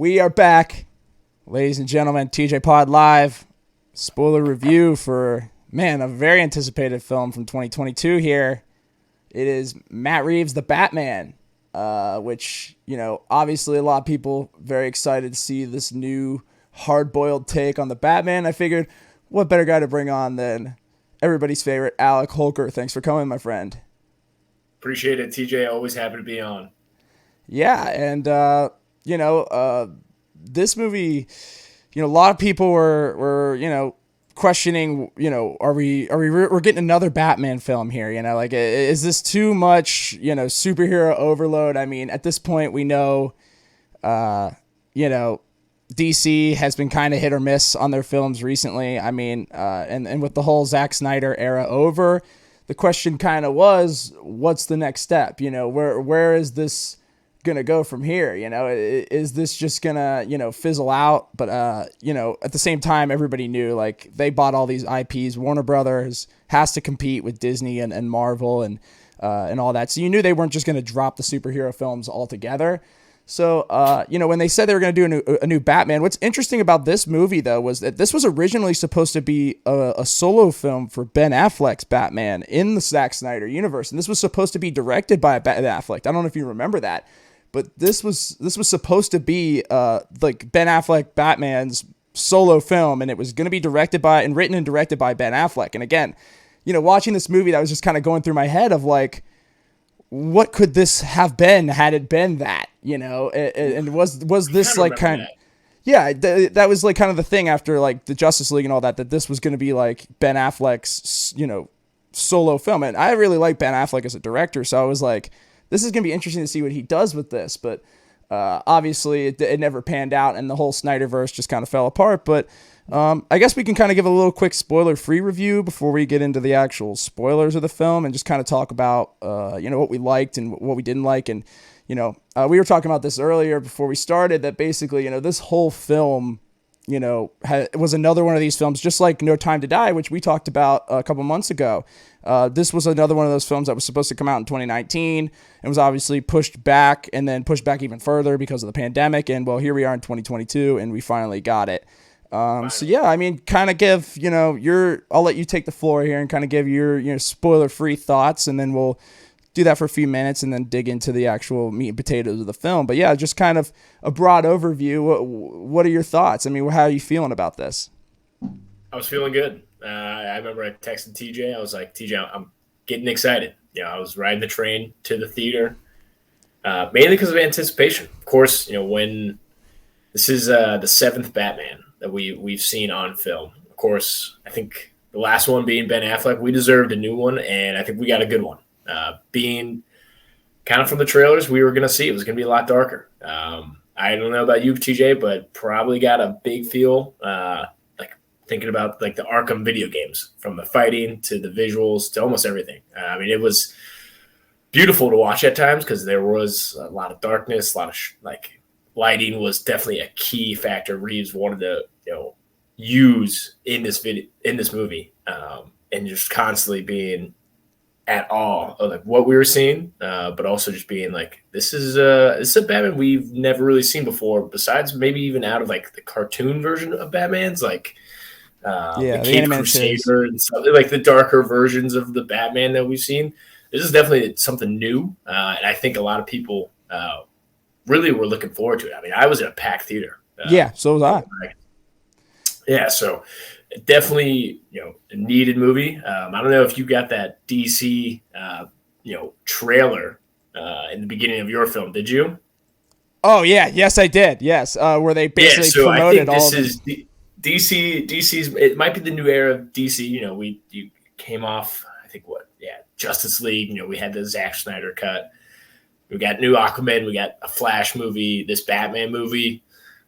We are back, ladies and gentlemen. TJPOD live spoiler review for a very anticipated film from 2022. Here, it is Matt Reeves' The Batman, which obviously a lot of people very excited to see this new hard-boiled take on the Batman. I figured, what better guy to bring on than everybody's favorite Alec Hoelker. Thanks for coming, my friend. Appreciate it, TJ. Always happy to be on. Yeah, and this movie, a lot of people were questioning, we're getting another Batman film here, is this too much, superhero overload? I mean, at this point we know, DC has been kind of hit or miss on their films recently. I mean, and with the whole Zack Snyder era over, the question kind of was, what's the next step? Where is this gonna go from here? Is this just gonna fizzle out? But at the same time, everybody knew, like, they bought all these IPs. Warner Brothers has to compete with Disney and Marvel and all that, so you knew they weren't just gonna drop the superhero films altogether. So when they said they were gonna do a new Batman, what's interesting about this movie though was that this was originally supposed to be a solo film for Ben Affleck's Batman in the Zack Snyder universe, and this was supposed to be directed by Ben Affleck. I don't know if you remember that. But this was supposed to be like Ben Affleck Batman's solo film, and it was going to be written and directed by Ben Affleck. And again, watching this movie, that was just kind of going through my head of like, what could this have been had it been that? And was this like kind of, yeah, that was like kind of the thing after like the Justice League and all that this was going to be like Ben Affleck's solo film. And I really like Ben Affleck as a director, so I was like, this is going to be interesting to see what he does with this, but obviously it never panned out, and the whole Snyderverse just kind of fell apart. But I guess we can kind of give a little quick spoiler-free review before we get into the actual spoilers of the film, and just kind of talk about what we liked and what we didn't like. And we were talking about this earlier before we started, that basically this whole film was another one of these films, just like No Time to Die, which we talked about a couple months ago. This was another one of those films that was supposed to come out in 2019 and was obviously pushed back, and then pushed back even further because of the pandemic. And well, here we are in 2022, and we finally got it. So yeah, I mean, kind of give, I'll let you take the floor here and kind of give your spoiler-free thoughts, and then we'll do that for a few minutes and then dig into the actual meat and potatoes of the film. But yeah, just kind of a broad overview. What are your thoughts? I mean, how are you feeling about this? I was feeling good. I remember I texted TJ. I was like, TJ, I'm getting excited. I was riding the train to the theater, mainly because of anticipation. Of course, when this is the seventh Batman that we've seen on film. Of course, I think the last one being Ben Affleck, we deserved a new one, and I think we got a good one. Being kind of from the trailers, we were going to see it was going to be a lot darker. I don't know about you, TJ, but probably got a big feel, like thinking about like the Arkham video games, from the fighting to the visuals to almost everything. I mean, it was beautiful to watch at times because there was a lot of darkness, a lot of lighting was definitely a key factor Reeves wanted to use in this movie, and just constantly being at awe of like what we were seeing, but also just being like, this is a Batman we've never really seen before, besides maybe even out of like the cartoon version of Batman's, like the Caped Crusader and stuff, like the darker versions of the Batman that we've seen. This is definitely something new, and I think a lot of people really were looking forward to it. I mean, I was in a packed theater. So was I. Yeah, so definitely, a needed movie. I don't know if you got that DC, trailer in the beginning of your film. Did you? Oh yeah, yes I did. Yes, where they basically promoted all. So I think this is DC's. It might be the new era of DC. You came off, I think, Justice League. We had the Zack Snyder cut. We got new Aquaman. We got a Flash movie. This Batman movie.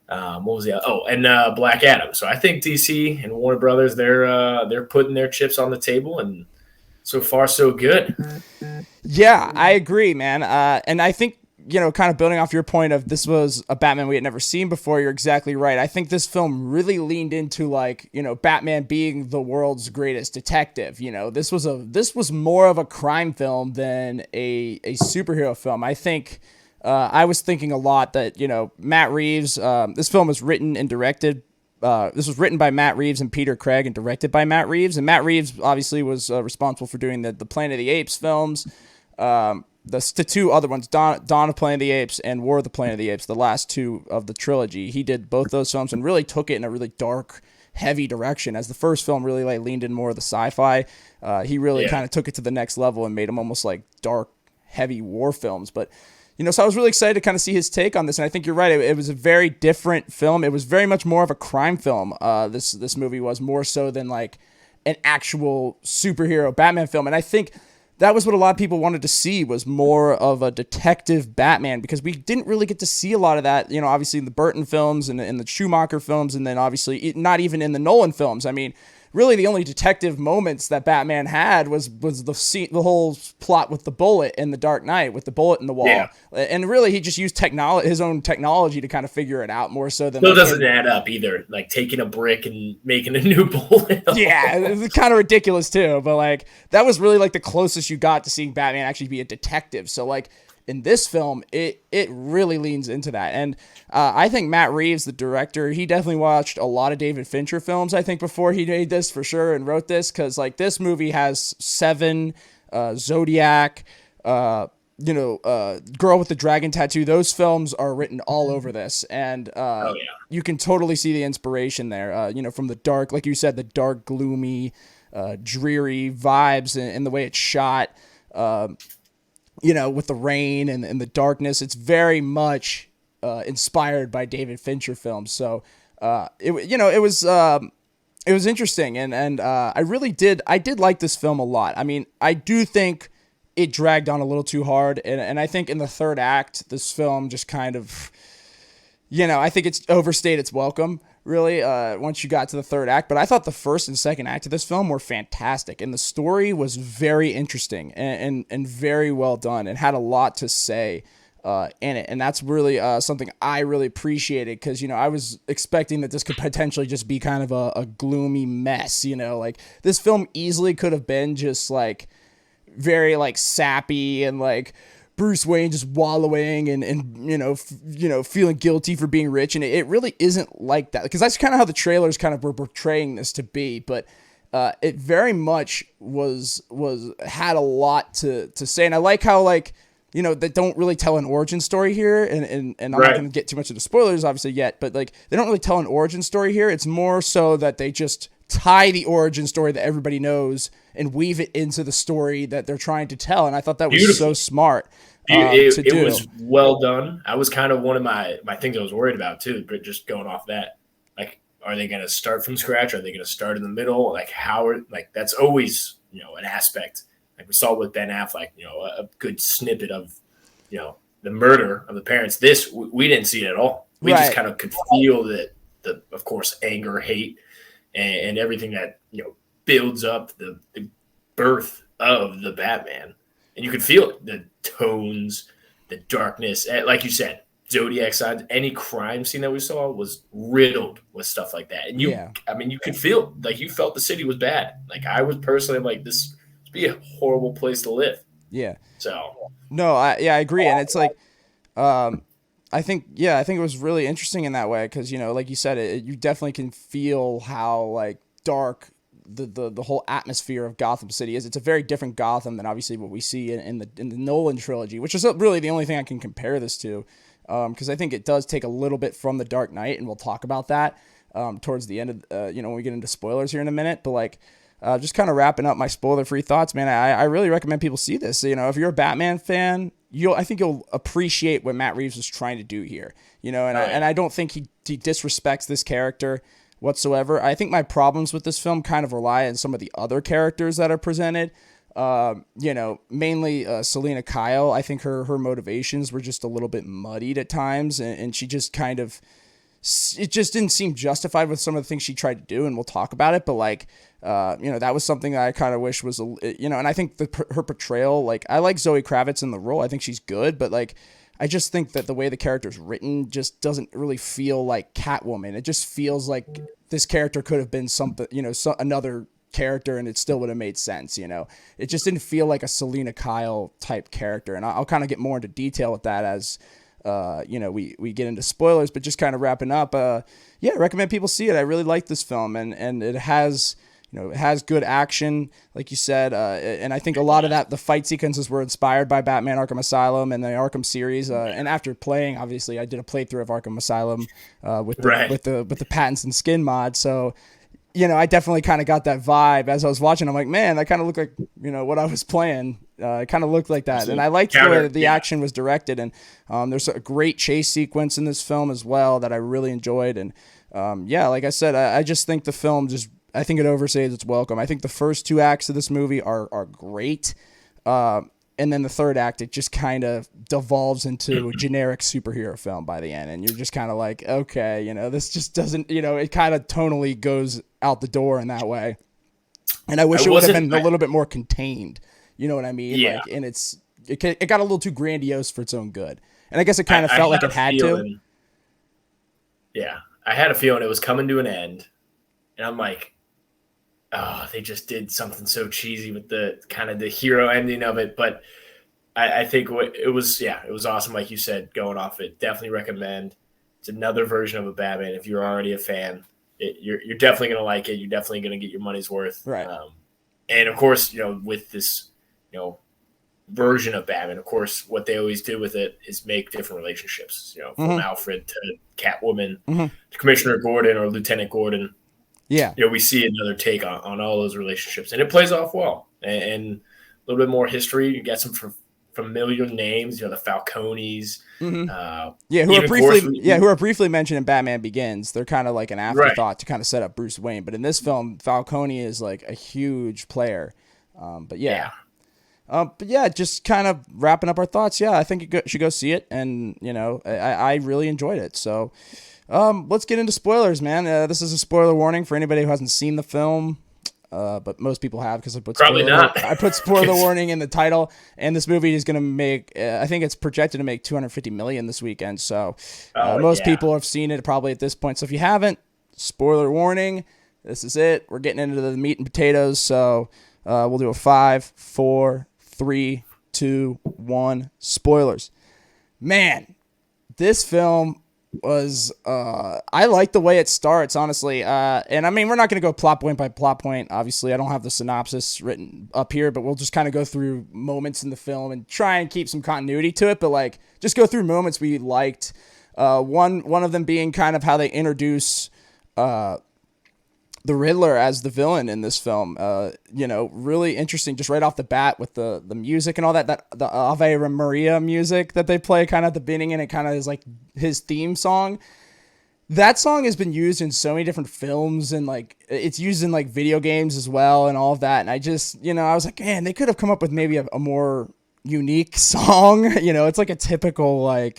What was the other? Oh, and Black Adam. So I think DC and Warner Brothers, they're putting their chips on the table, and so far so good. Yeah, I agree, man. And I think kind of building off your point of this was a Batman we had never seen before. You're exactly right. I think this film really leaned into Batman being the world's greatest detective. This was more of a crime film than a superhero film. I think. I was thinking a lot that, Matt Reeves, this film was written and directed. This was written by Matt Reeves and Peter Craig and directed by Matt Reeves. And Matt Reeves obviously was responsible for doing the Planet of the Apes films, the two other ones, Dawn of Planet of the Apes and War of the Planet of the Apes, the last two of the trilogy. He did both those films and really took it in a really dark, heavy direction. As the first film really leaned in more of the sci-fi, he really kind of took it to the next level and made them almost like dark, heavy war films. But so I was really excited to kind of see his take on this, and I think you're right. It was a very different film. It was very much more of a crime film. This movie was more so than like an actual superhero Batman film, and I think that was what a lot of people wanted to see, was more of a detective Batman, because we didn't really get to see a lot of that, obviously in the Burton films and in the Schumacher films, and then obviously not even in the Nolan films. I mean, really the only detective moments that Batman had was the whole plot with the bullet in The Dark Knight, with the bullet in the wall. Yeah. And really he just used his own technology to kind of figure it out more so than... Still doesn't add up either, like taking a brick and making a new bullet. Yeah, it's kind of ridiculous too, but like that was really like the closest you got to seeing Batman actually be a detective. So like in this film, it really leans into that. And I think Matt Reeves, the director, he definitely watched a lot of David Fincher films, I think, before he made this for sure and wrote this, because like this movie has Seven, Zodiac, Girl with the Dragon Tattoo. Those films are written all over this, and you can totally see the inspiration there, from the dark, like you said, the dark, gloomy, dreary vibes and the way it's shot, with the rain and the darkness. It's very much inspired by David Fincher films. So it was interesting, and I did like this film a lot. I mean, I do think it dragged on a little too hard, and I think in the third act, this film just kind of, I think it's overstayed its welcome, really, once you got to the third act. But I thought the first and second act of this film were fantastic, and the story was very interesting and very well done, and had a lot to say in it. And that's really something I really appreciated, because, I was expecting that this could potentially just be kind of a gloomy mess, like this film easily could have been just like very like sappy and like Bruce Wayne just wallowing and feeling guilty for being rich. And it really isn't like that, because that's kind of how the trailers kind of were portraying this to be. But it very much had a lot to say. And I like how, like, they don't really tell an origin story here. And I'm not going to get too much of the spoilers obviously yet, but like they don't really tell an origin story here. It's more so that they just tie the origin story that everybody knows and weave it into the story that they're trying to tell. And I thought that was so smart. It was well done. I was kind of one of my things I was worried about too, but just going off that, like, are they going to start from scratch? Are they going to start in the middle? Like, that's always, an aspect. Like we saw with Ben Affleck, a good snippet of, the murder of the parents. This, we didn't see it at all. We just kind of could feel that of course, anger, hate, and everything that, builds up the birth of the Batman. And you could feel it, the tones, the darkness. Like you said, Zodiac signs, any crime scene that we saw was riddled with stuff like that. And you could feel, like, you felt the city was bad. Like, I was personally like, this would be a horrible place to live. Yeah. So. No, I agree. And it's like, I think it was really interesting in that way, because, like you said, you definitely can feel how, like, dark the whole atmosphere of Gotham City is. It's a very different Gotham than obviously what we see in the Nolan trilogy, which is really the only thing I can compare this to, because I think it does take a little bit from The Dark Knight, and we'll talk about that towards the end of when we get into spoilers here in a minute. But like, just kind of wrapping up my spoiler-free thoughts, man, I really recommend people see this. If you're a Batman fan, I think you'll appreciate what Matt Reeves was trying to do here. And I don't think he disrespects this character whatsoever. I think my problems with this film kind of rely on some of the other characters that are presented. Mainly Selena Kyle. I think her motivations were just a little bit muddied at times, and she just kind of, it just didn't seem justified with some of the things she tried to do, and we'll talk about it. But like, that was something that I kind of wish was, and I think her portrayal, like, I like Zoe Kravitz in the role. I think she's good, but like, I just think that the way the character's written just doesn't really feel like Catwoman. It just feels like this character could have been something, another character and it still would have made sense. It just didn't feel like a Selena Kyle type character. And I'll kind of get more into detail with that as, we get into spoilers, but just kind of wrapping up. Recommend people see it. I really like this film, and it has, it has good action, like you said. And I think a lot of the fight sequences were inspired by Batman Arkham Asylum and the Arkham series. And after playing, obviously I did a playthrough of Arkham Asylum, with the Pattinson skin mod. So, I definitely kind of got that vibe as I was watching. I'm like, man, that kind of looked like, what I was playing. It kind of looked like that. And I liked the way that the action was directed. And there's a great chase sequence in this film as well that I really enjoyed. And like I said, I just think the film I think it overstays its welcome. I think the first 2 acts of this movie are great. And then the third act, it just kind of devolves into a generic superhero film by the end. And you're just kind of like, okay, this just doesn't, it kind of tonally goes out the door in that way. And I wish it would have been a little bit more contained. You know what I mean? Yeah. And it got a little too grandiose for its own good. And I guess it kind of felt like it had to. Yeah. I had a feeling it was coming to an end. And I'm like, oh, they just did something so cheesy with the kind of the hero ending of it. But I think it was awesome. Like you said, going off it, definitely recommend. It's another version of a Batman. If you're already a fan, you're definitely going to like it. You're definitely going to get your money's worth. Right. And of course, with this, version of Batman, of course, what they always do with it is make different relationships, from Alfred to Catwoman to Commissioner Gordon or Lieutenant Gordon. Yeah. We see another take on all those relationships, and it plays off well. And a little bit more history. You get some familiar names, the Falcones. Who are briefly mentioned in Batman Begins. They're kind of like an afterthought to kind of set up Bruce Wayne. But in this film, Falcone is like a huge player. Just kind of wrapping up our thoughts. Yeah, I think you should go see it. And, I really enjoyed it. So let's get into spoilers, man. This is a spoiler warning for anybody who hasn't seen the film. But most people have because I put spoiler warning in the title. And this movie is going to make, I think it's projected to make $250 million this weekend. So most people have seen it probably at this point. So if you haven't, spoiler warning. This is it. We're getting into the meat and potatoes. So we'll do a 5, 4, 3, 2, 1. Spoilers. Man, this film was I like the way it starts, honestly. And I mean, we're not going to go plot point by plot point. Obviously, I don't have the synopsis written up here, but we'll just kind of go through moments in the film and try and keep some continuity to it. But just go through moments we liked. One of them being kind of how they introduce the Riddler as the villain in this film. Really interesting just right off the bat with the music and all that the Ave Maria music that they play kind of at the beginning, and it kind of is like his theme song. That song has been used in so many different films, and it's used in video games as well and all of that. And I just, I was like, man, they could have come up with maybe a more unique song. It's like a typical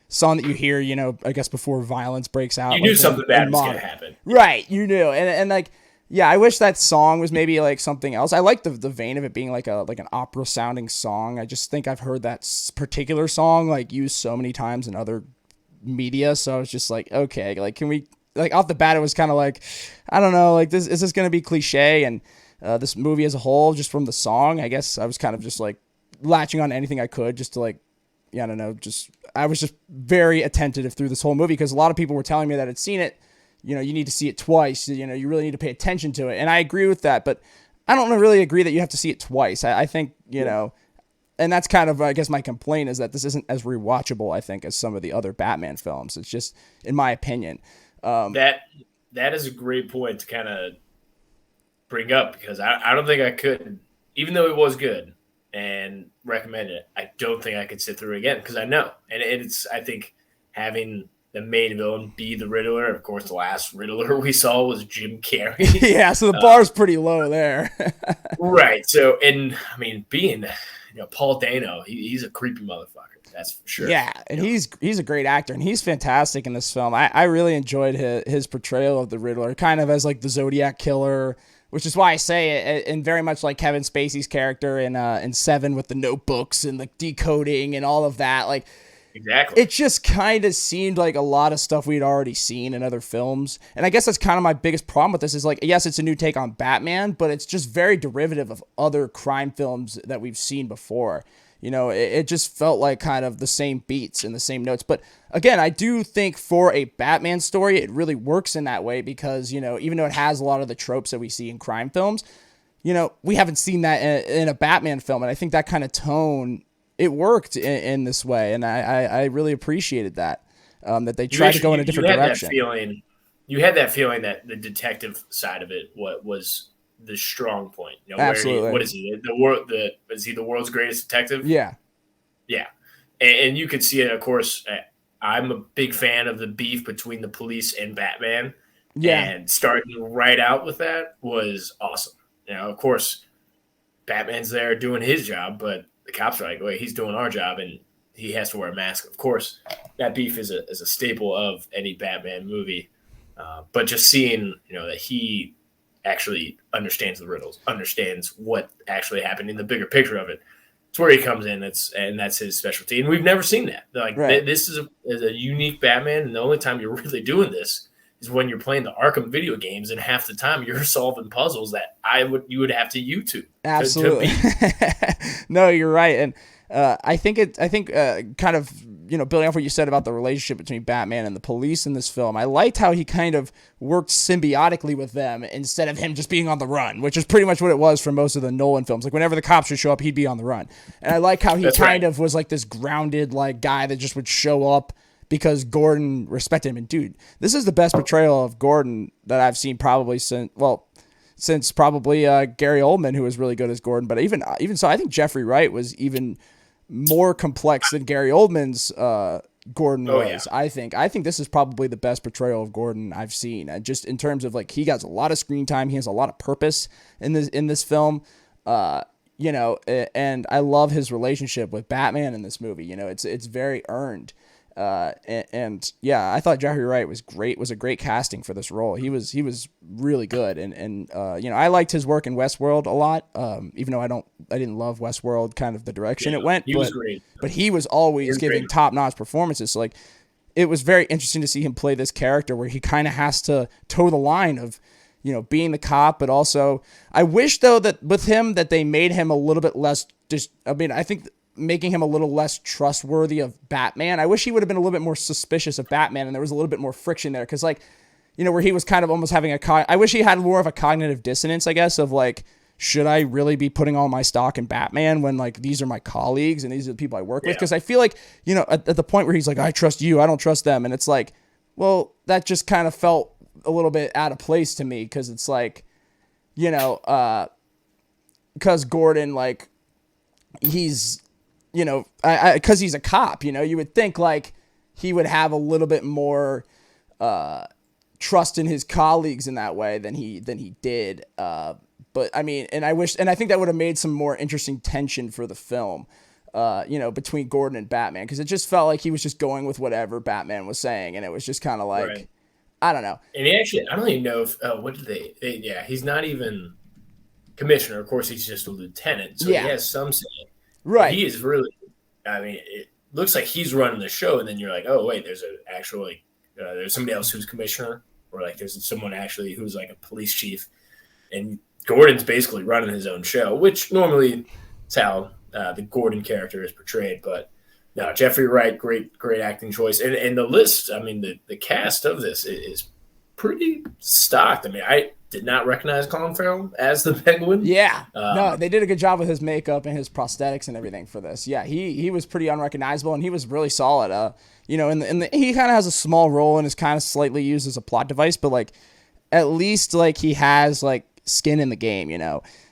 song that you hear, I guess before violence breaks out. You knew something bad was going to happen. Right, you knew. And I wish that song was maybe something else. I like the vein of it being like an opera sounding song. I just think I've heard that particular song used so many times in other media, so I was just like, okay, can we off the bat it was kind of I don't know, this is this going to be cliche, and this movie as a whole, just from the song, I guess I was kind of just latching on anything I could just to I don't know, I was just very attentive through this whole movie because a lot of people were telling me that had seen it. You need to see it twice. You really need to pay attention to it. And I agree with that, but I don't really agree that you have to see it twice. I think, and that's kind of, I guess my complaint is that this isn't as rewatchable, I think, as some of the other Batman films. It's just, in my opinion. That is a great point to kind of bring up because I don't think I could, even though it was good and recommend it, I don't think I could sit through it again because I know. And it's, I think, having the main villain be the Riddler. Of course, the last Riddler we saw was Jim Carrey. Yeah, so the bar's pretty low there. Right. So, and I mean, being, Paul Dano, he's a creepy motherfucker. That's for sure. Yeah, and he's a great actor, and he's fantastic in this film. I really enjoyed his portrayal of the Riddler, kind of as the Zodiac killer, which is why I say it, and very much like Kevin Spacey's character in Seven with the notebooks and decoding and all of that. Exactly. it just kind of seemed like a lot of stuff we'd already seen in other films. And I guess that's kind of my biggest problem with this is like, yes, it's a new take on Batman, but it's just very derivative of other crime films that we've seen before. It just felt like kind of the same beats and the same notes. But again, I do think for a Batman story, it really works in that way because, even though it has a lot of the tropes that we see in crime films, we haven't seen that in a Batman film. And I think that kind of tone, it worked in this way. And I really appreciated that, that they tried to go in a different direction. You had that feeling that the detective side of it was the strong point. Absolutely. What is he? Is he the world's greatest detective? Yeah. Yeah. And you could see it, of course. I'm a big fan of the beef between the police and Batman. Yeah. And starting right out with that was awesome. Of course, Batman's there doing his job, but the cops are like, wait, he's doing our job, and he has to wear a mask. Of course, that beef is a staple of any Batman movie. But just seeing, that he actually understands the riddles, understands what actually happened in the bigger picture of it. It's where he comes in. And that's his specialty. And we've never seen that. Like right. This is a unique Batman, and the only time you're really doing this is when you're playing the Arkham video games, and half the time you're solving puzzles that you would have to YouTube. Absolutely. No, you're right. And I think kind of, building off what you said about the relationship between Batman and the police in this film, I liked how he kind of worked symbiotically with them instead of him just being on the run, which is pretty much what it was for most of the Nolan films. Like whenever the cops would show up, he'd be on the run. And I like how he of was like this grounded, like guy that just would show up because Gordon respected him. And dude, this is the best portrayal of Gordon that I've seen probably since probably Gary Oldman, who was really good as Gordon. But even so, I think Jeffrey Wright was even more complex than Gary Oldman's Gordon was. Yeah. I think this is probably the best portrayal of Gordon I've seen. Just in terms of like he got a lot of screen time, he has a lot of purpose in this film. And I love his relationship with Batman in this movie. It's very earned. And yeah, I thought Jeffrey Wright was great. Was a great casting for this role. He was really good, and I liked his work in Westworld a lot. Even though I didn't love Westworld, kind of the direction it went. He was great, but he was always giving top-notch performances. So like, it was very interesting to see him play this character where he kind of has to toe the line of, being the cop, but also I wish though that with him that they made him a little bit less. I think making him a little less trustworthy of Batman. I wish he would have been a little bit more suspicious of Batman, and there was a little bit more friction there. Cause like, where he was kind of almost having I wish he had more of a cognitive dissonance, I guess, of like, should I really be putting all my stock in Batman when like, these are my colleagues and these are the people I work with? Cause I feel like, at the point where he's like, I trust you, I don't trust them. And it's like, well, that just kind of felt a little bit out of place to me. Cause it's like, cause Gordon, like he's, because he's a cop, you would think like he would have a little bit more trust in his colleagues in that way than he did. But I mean, and I think that would have made some more interesting tension for the film, between Gordon and Batman, because it just felt like he was just going with whatever Batman was saying, and it was just kind of like, right. I don't know. And he actually, I don't even know if what did they he's not even commissioner. Of course, he's just a lieutenant, so he has some say. Right. He is really, it looks like he's running the show, and then you're like, oh, wait, there's there's somebody else who's commissioner, or like there's someone actually who's like a police chief, and Gordon's basically running his own show, which normally is how the Gordon character is portrayed. But no, Jeffrey Wright, great acting choice. And the list, the cast of this is pretty stocked. I did not recognize Colin Farrell as the Penguin. Yeah. No, they did a good job with his makeup and his prosthetics and everything for this. Yeah, he was pretty unrecognizable, and he was really solid. He kind of has a small role and is kind of slightly used as a plot device, but like at least like he has like skin in the game,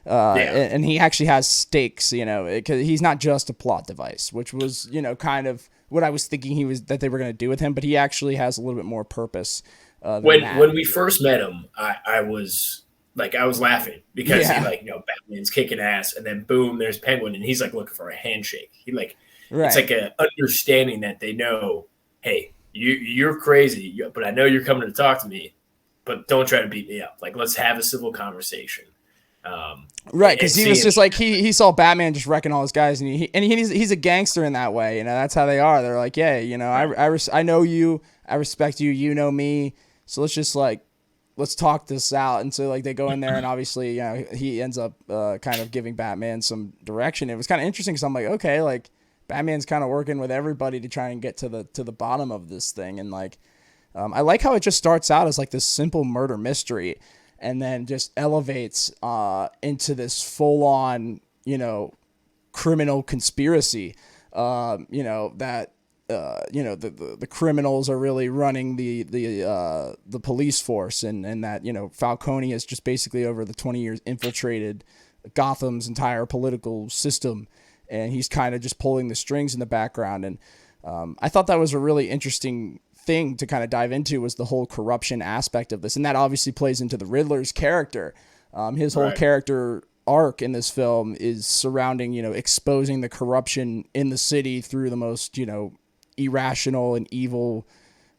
and he actually has stakes, because he's not just a plot device, which was, kind of what I was thinking that they were going to do with him, but he actually has a little bit more purpose. When we first met him, I was laughing because he Batman's kicking ass, and then boom, there's Penguin, and he's like looking for a handshake. He like It's like a understanding that they know, hey, you're crazy, but I know you're coming to talk to me, but don't try to beat me up. Like, let's have a civil conversation. Right, because he was just like he saw Batman just wrecking all his guys, and he's a gangster in that way. That's how they are. They're like, yeah, I know you, I respect you, you know me, so let's talk this out. And so like they go in there, and obviously he ends up kind of giving Batman some direction. It was kind of interesting because I'm like, okay, like Batman's kind of working with everybody to try and get to the bottom of this thing, and like I like how it just starts out as like this simple murder mystery, and then just elevates into this full-on, criminal conspiracy. The criminals are really running the police force, and that Falcone has just basically over the 20 years infiltrated Gotham's entire political system, and he's kind of just pulling the strings in the background. And I thought that was a really interesting thing to kind of dive into, was the whole corruption aspect of this, and that obviously plays into the Riddler's character. His whole character arc in this film is surrounding exposing the corruption in the city through the most irrational and evil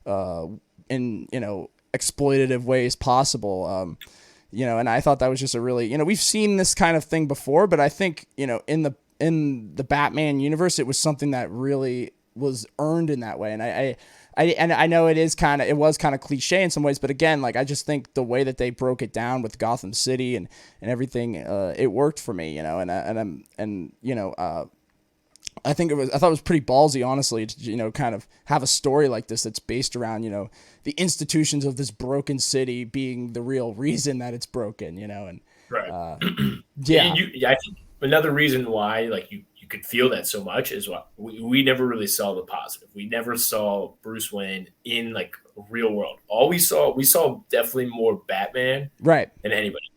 and exploitative ways possible. And I thought that was just a really we've seen this kind of thing before, but I think in the Batman universe it was something that really was earned in that way. And I know it was kind of cliche in some ways, but again, like I just think the way that they broke it down with Gotham City and everything, it worked for me, I thought it was pretty ballsy, honestly, to kind of have a story like this that's based around the institutions of this broken city being the real reason that it's broken, and right. Yeah. I think another reason why like you could feel that so much is what we never really saw the positive. We never saw Bruce Wayne in like a real world. All we saw definitely more Batman right than anybody.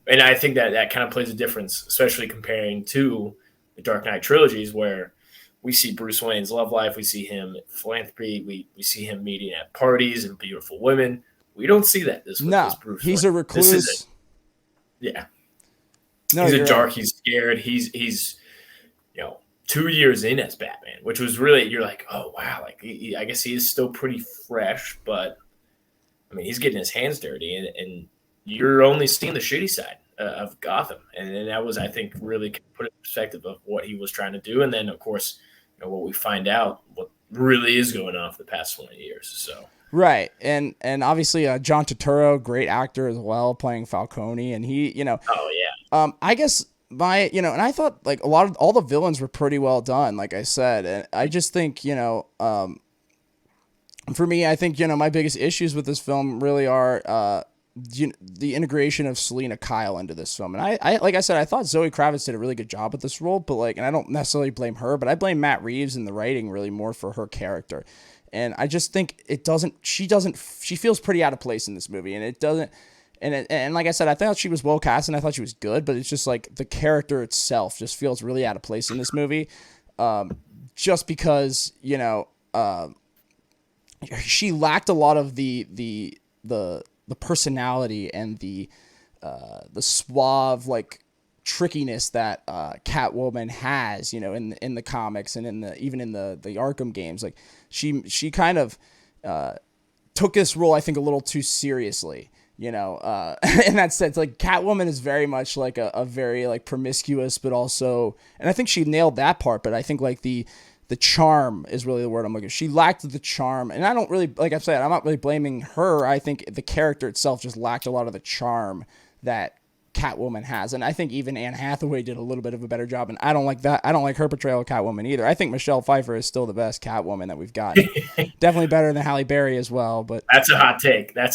And I think that kind of plays a difference, especially comparing to the Dark Knight trilogies, where we see Bruce Wayne's love life, we see him at philanthropy, we see him meeting at parties and beautiful women. We don't see that this Bruce he's Wayne. A recluse. Yeah. No, he's a dark, right. He's scared, he's 2 years in as Batman, which was really, you're like, oh wow, like I guess he is still pretty fresh, but I mean he's getting his hands dirty, and you're only seeing the shitty side of Gotham, and that was, I think, really put in perspective of what he was trying to do. And then of course what we find out what really is going on for the past 20 years. So right, and obviously John Turturro, great actor as well, playing Falcone, and he oh yeah, I guess and I thought like all the villains were pretty well done, like I said, and I just think for me, I think my biggest issues with this film really are the integration of Selena Kyle into this film. And I like I said, I thought Zoe Kravitz did a really good job with this role, but and I don't necessarily blame her, but I blame Matt Reeves in the writing really more for her character. And I just think she feels pretty out of place in this movie, and it doesn't. And like I said, I thought she was well cast and I thought she was good, but it's just like the character itself just feels really out of place in this movie. Just because, she lacked a lot of the personality and the suave, like, trickiness that Catwoman has, in the comics and even in the Arkham games. Like she kind of took this role, I think, a little too seriously. In that sense, like Catwoman is very much like a very like promiscuous, but also, and I think she nailed that part, but I think like the charm is really the word I'm looking for. She lacked the charm, and I don't really, like I've said, I'm not really blaming her. I think the character itself just lacked a lot of the charm that Catwoman has, and I think even Anne Hathaway did a little bit of a better job, and I don't like that. I don't like her portrayal of Catwoman either. I think Michelle Pfeiffer is still the best Catwoman that we've got. Definitely better than Halle Berry as well, but that's a hot take. But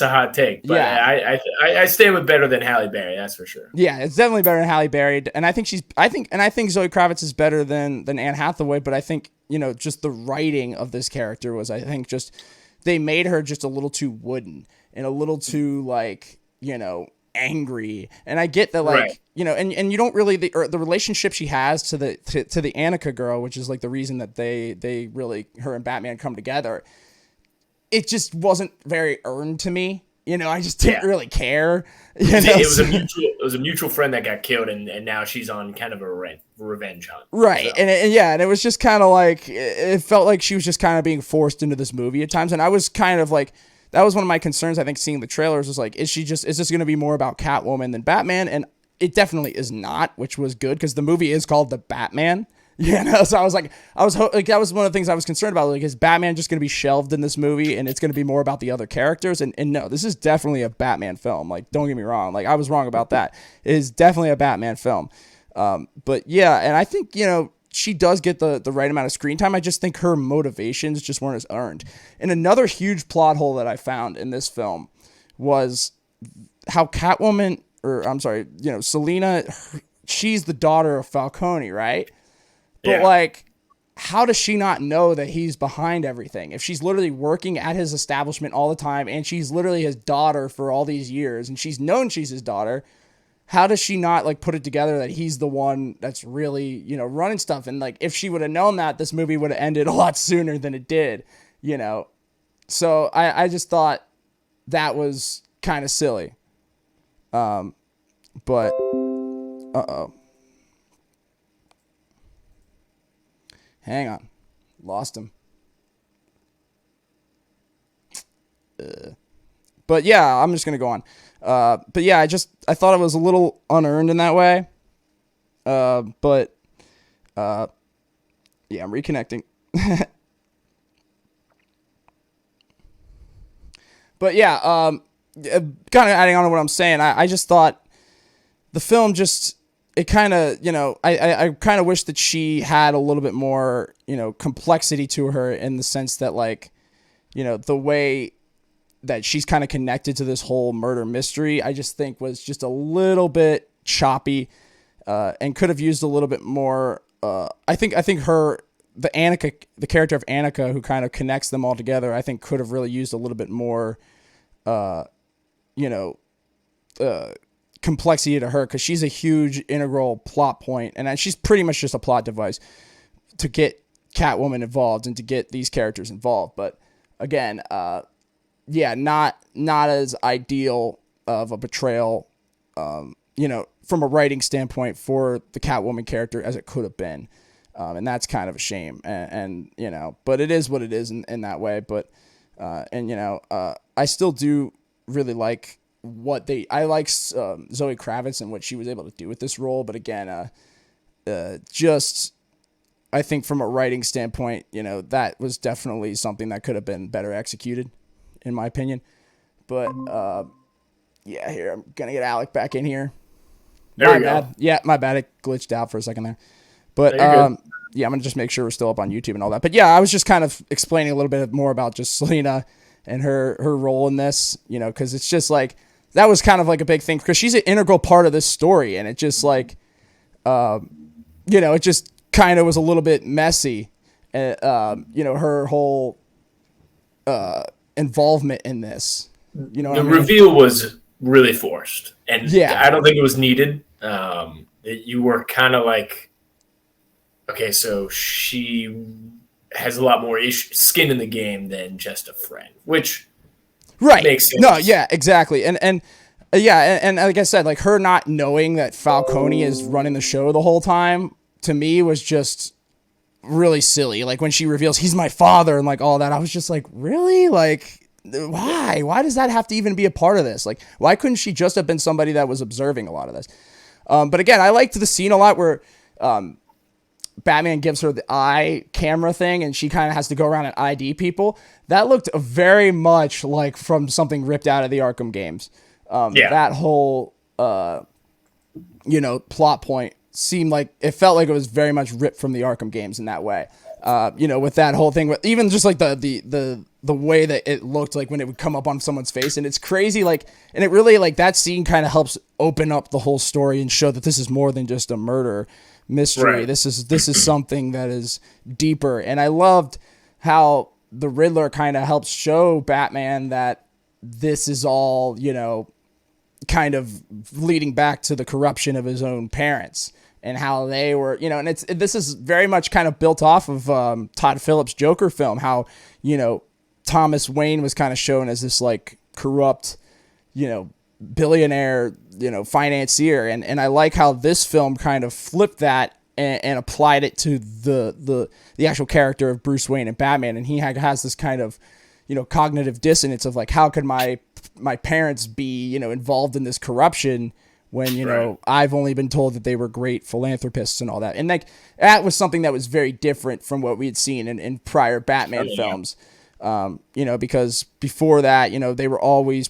yeah, I stay with better than Halle Berry, that's for sure. Yeah, it's definitely better than Halle Berry, and I think Zoe Kravitz is better than Anne Hathaway, but I think just the writing of this character was, I think, just they made her just a little too wooden and a little too like angry. And I get that, like, right. And you don't really, the relationship she has to the Annika girl, which is like the reason that they really, her and Batman come together, it just wasn't very earned to me. I just didn't really care. It was a mutual friend that got killed, and now she's on kind of a revenge hunt. Right, so. And it was just kind of like, it felt like she was just kind of being forced into this movie at times, and I was kind of like, that was one of my concerns, I think, seeing the trailers, was like, is this going to be more about Catwoman than Batman? And it definitely is not, which was good because the movie is called The Batman. So I was like, that was one of the things I was concerned about. Like, is Batman just going to be shelved in this movie and it's going to be more about the other characters? And no, this is definitely a Batman film. Like, don't get me wrong. Like, I was wrong about that. It is definitely a Batman film. But yeah, and I think, she does get the right amount of screen time. I just think her motivations just weren't as earned. And another huge plot hole that I found in this film was how Catwoman, Selena, she's the daughter of Falcone, right? But like, how does she not know that he's behind everything? If she's literally working at his establishment all the time and she's literally his daughter for all these years and she's known she's his daughter, how does she not like put it together that he's the one that's really, running stuff? And like, if she would have known that, this movie would have ended a lot sooner than it did, So I just thought that was kind of silly. But, hang on. Lost him. But yeah, I'm just going to go on. But yeah, I thought it was a little unearned in that way. But yeah, I'm reconnecting. But yeah, kind of adding on to what I'm saying, I just thought the film it kind of, I kind of wish that she had a little bit more, complexity to her in the sense that like, the way that she's kind of connected to this whole murder mystery, I just think was just a little bit choppy, and could have used a little bit more. I think the character of Annika, who kind of connects them all together, I think could have really used a little bit more, complexity to her, because she's a huge integral plot point, and she's pretty much just a plot device to get Catwoman involved and to get these characters involved. But again, not as ideal of a portrayal, from a writing standpoint for the Catwoman character as it could have been. And that's kind of a shame. And but it is what it is in that way. But, I still do really like I like Zoe Kravitz and what she was able to do with this role. But again, I think from a writing standpoint, that was definitely something that could have been better executed, in my opinion. But yeah, here, I'm gonna get Alec back in here. There we go. Yeah, my bad. It glitched out for a second there. But yeah, I'm gonna just make sure we're still up on YouTube and all that. But yeah, I was just kind of explaining a little bit more about just Selena and her role in this, because it's just like, that was kind of like a big thing, because she's an integral part of this story, and it just like, it just kind of was a little bit messy, her whole involvement in this. The reveal was really forced, and I don't think it was needed. You were kind of like, okay, so she has a lot more skin in the game than just a friend, which makes sense. No, yeah, exactly. And like I said, like her not knowing that Falcone is running the show the whole time, to me was just really silly. Like when she reveals he's my father and like all that, I was just like, really? Like, why? Why does that have to even be a part of this? Like, why couldn't she just have been somebody that was observing a lot of this? But again, I liked the scene a lot where Batman gives her the eye camera thing and she kind of has to go around and ID people. That looked very much like from something ripped out of the Arkham games. That whole, plot point seemed like, it felt like it was very much ripped from the Arkham games in that way. With that whole thing, with even just like the way that it looked like when it would come up on someone's face. And it's crazy. Like, and it really, like, that scene kind of helps open up the whole story and show that this is more than just a murder mystery. Right. This is something that is deeper. And I loved how the Riddler kind of helps show Batman that this is all, kind of leading back to the corruption of his own parents and how they were, and this is very much kind of built off of Todd Phillips' Joker film, how, Thomas Wayne was kind of shown as this like corrupt, billionaire, financier. And I like how this film kind of flipped that and applied it to the actual character of Bruce Wayne and Batman. And he has this kind of, cognitive dissonance of like, how could my parents be, involved in this corruption when, you know, I've only been told that they were great philanthropists and all that. And like that was something that was very different from what we had seen in prior Batman films. You know, because before that, you know, they were always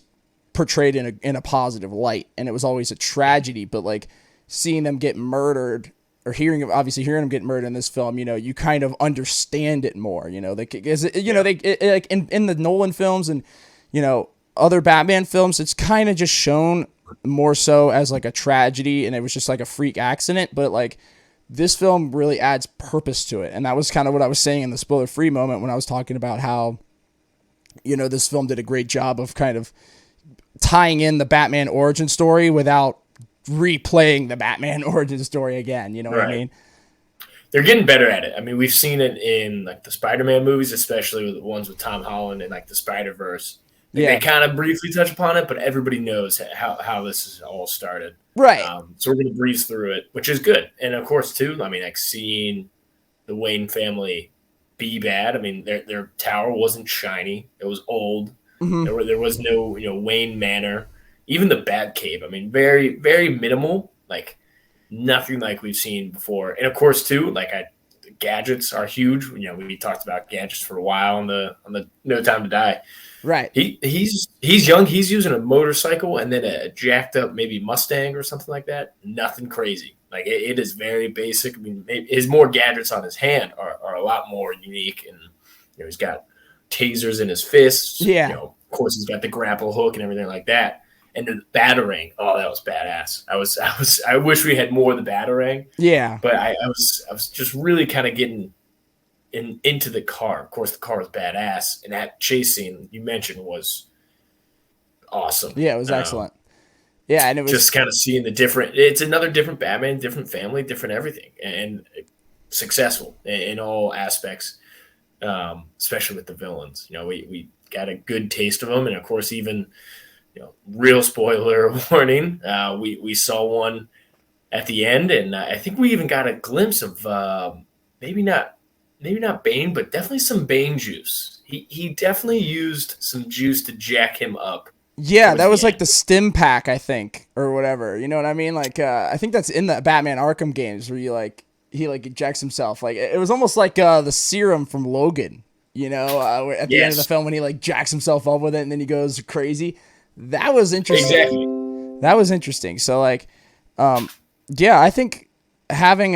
portrayed in a positive light, and it was always a tragedy. But like seeing them get murdered, or hearing them get murdered in this film, you know, you kind of understand it more. You know, like in the Nolan films and, you know, other Batman films, it's kind of just shown more so as like a tragedy, and it was just like a freak accident. But like this film really adds purpose to it, and that was kind of what I was saying in the spoiler-free moment when I was talking about how, you know, this film did a great job of kind of tying in the Batman origin story without replaying the Batman origin story again. You know what I mean? They're getting better at it. I mean, we've seen it in like the Spider-Man movies, especially with the ones with Tom Holland and like the Spider-Verse. They kind of briefly touch upon it, but everybody knows how this has all started. Right. So we're going to breeze through it, which is good. And of course, too, I mean, like seeing the Wayne family be bad. I mean, their tower wasn't shiny. It was old. Mm-hmm. There was no, you know, Wayne Manor. Even the Batcave. I mean, very, very minimal. Like nothing like we've seen before. And of course, too, like the gadgets are huge. You know, we talked about gadgets for a while on the No Time to Die. Right. He's young. He's using a motorcycle and then a jacked up maybe Mustang or something like that. Nothing crazy. Like it is very basic. I mean, his more gadgets on his hand are a lot more unique. And you know, he's got tasers in his fists. Yeah. You know, of course, he's got the grapple hook and everything like that. And the Batarang. Oh, that was badass. I wish we had more of the Batarang. Yeah. But I was just really kind of getting into the car. Of course, the car was badass, and that chase scene you mentioned was awesome. Yeah, it was excellent. Yeah, and it was just kind of seeing the different. It's another different Batman, different family, different everything, and successful in all aspects. Especially with the villains, you know, we got a good taste of them, and of course, even you know, real spoiler warning, we saw one at the end, and I think we even got a glimpse of maybe not Bane, but definitely some Bane juice. He definitely used some juice to jack him up. Yeah, that was like the stim pack, I think, or whatever. You know what I mean? Like, I think that's in the Batman Arkham games where he ejects himself. Like, it was almost like the serum from Logan. You know, at the end of the film when he like jacks himself up with it and then he goes crazy. That was interesting. Exactly. That was interesting. So like, yeah, I think having